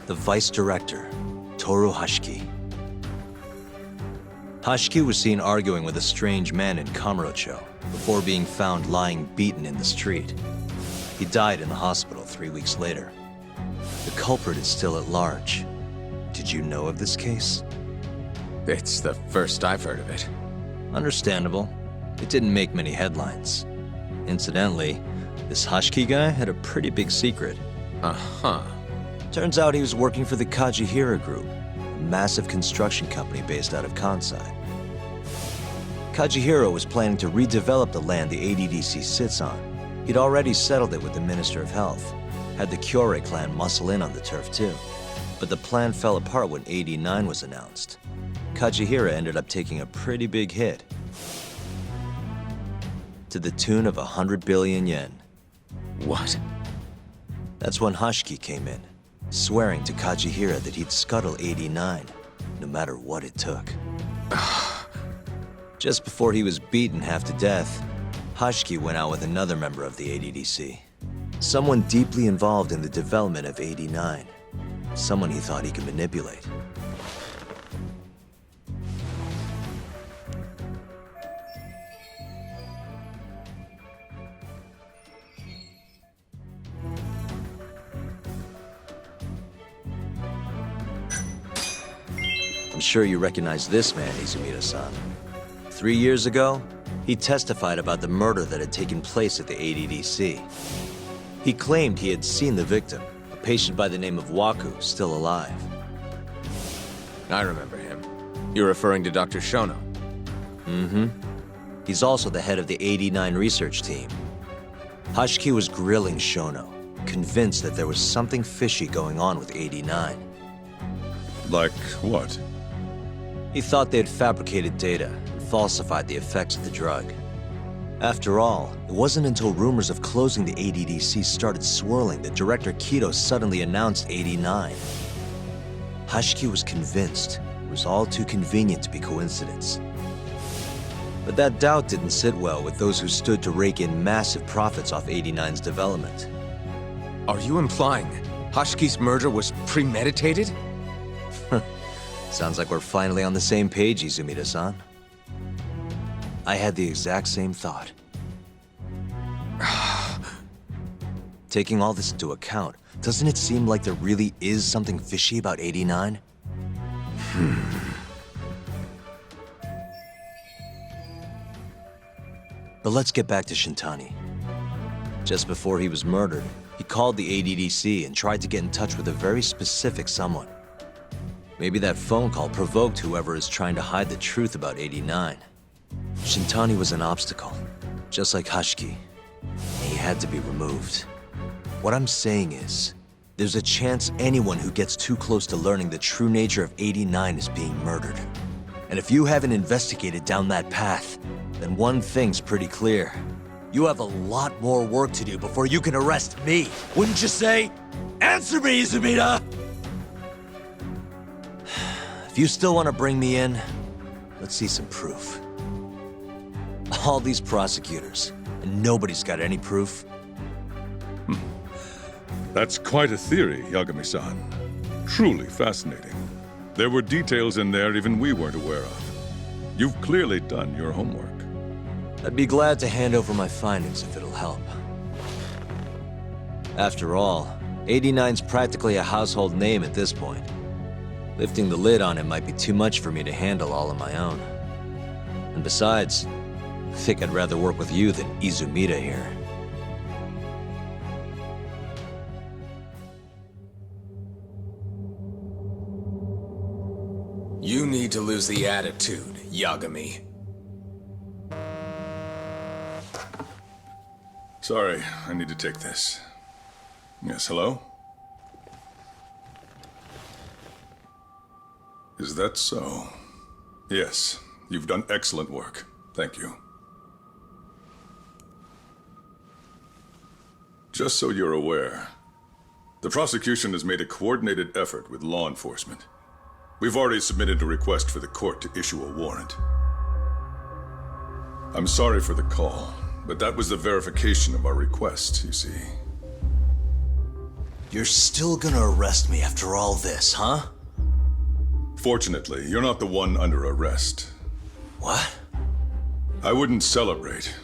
The vice director, Toru Hashiki. Hashiki was seen arguing with a strange man in Kamurocho before being found lying beaten in the street. He died in the hospital 3 weeks later. The culprit is still at large. Did you know of this case? It's the first I've heard of it. Understandable. It didn't make many headlines. Incidentally, this Hoshki guy had a pretty big secret. Uh-huh. Turns out he was working for the Kajihira Group, a massive construction company based out of Kansai. Kajihira was planning to redevelop the land the ADDC sits on. He'd already settled it with the Minister of Health, had the Kyorei clan muscle in on the turf too. But the plan fell apart when 89 was announced. Kajihira ended up taking a pretty big hit, to the tune of 100 billion yen. What? That's when Hoshki came in, swearing to Kajihira that he'd scuttle 89, no matter what it took. Just before he was beaten half to death, Hoshki went out with another member of the ADDC. Someone deeply involved in the development of 89. Someone he thought he could manipulate. I'm sure you recognize this man, Izumida-san. 3 years ago, he testified about the murder that had taken place at the ADDC. He claimed he had seen the victim, a patient by the name of Waku, still alive. I remember him. You're referring to Dr. Shono? Mm-hmm. He's also the head of the 89 research team. Hoshki was grilling Shono, convinced that there was something fishy going on with 89. Like what? He thought they had fabricated data and falsified the effects of the drug. After all, it wasn't until rumors of closing the ADDC started swirling that Director Kido suddenly announced 89. Hoshki was convinced it was all too convenient to be coincidence. But that doubt didn't sit well with those who stood to rake in massive profits off 89's development. Are you implying Hoshki's murder was premeditated? Sounds like we're finally on the same page, Izumida-san. I had the exact same thought. Taking all this into account, doesn't it seem like there really is something fishy about 89? But let's get back to Shintani. Just before he was murdered, he called the ADDC and tried to get in touch with a very specific someone. Maybe that phone call provoked whoever is trying to hide the truth about 89. Shintani was an obstacle, just like Hoshki. He had to be removed. What I'm saying is, there's a chance anyone who gets too close to learning the true nature of 89 is being murdered. And if you haven't investigated down that path, then one thing's pretty clear. You have a lot more work to do before you can arrest me, wouldn't you say? Answer me, Izumida! If you still want to bring me in, let's see some proof. All these prosecutors, and nobody's got any proof. That's quite a theory, Yagami-san. Truly fascinating. There were details in there even we weren't aware of. You've clearly done your homework. I'd be glad to hand over my findings if it'll help. After all, 89's practically a household name at this point. Lifting the lid on it might be too much for me to handle all on my own. And besides, I think I'd rather work with you than Izumida here. You need to lose the attitude, Yagami. Sorry, I need to take this. Yes, hello? Is that so? Yes, you've done excellent work. Thank you. Just so you're aware, the prosecution has made a coordinated effort with law enforcement. We've already submitted a request for the court to issue a warrant. I'm sorry for the call, but that was the verification of our request, you see. You're still gonna arrest me after all this, huh? Fortunately, you're not the one under arrest. What? I wouldn't celebrate.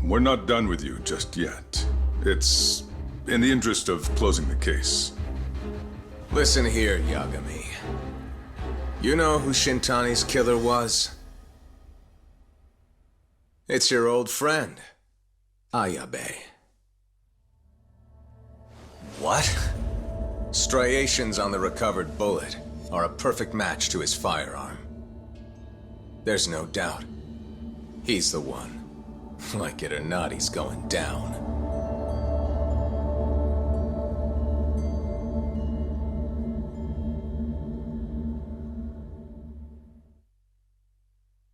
We're not done with you just yet. It's in the interest of closing the case. Listen here, Yagami. You know who Shintani's killer was? It's your old friend, Ayabe. What? Striations on the recovered bullet are a perfect match to his firearm. There's no doubt. He's the one. Like it or not, he's going down.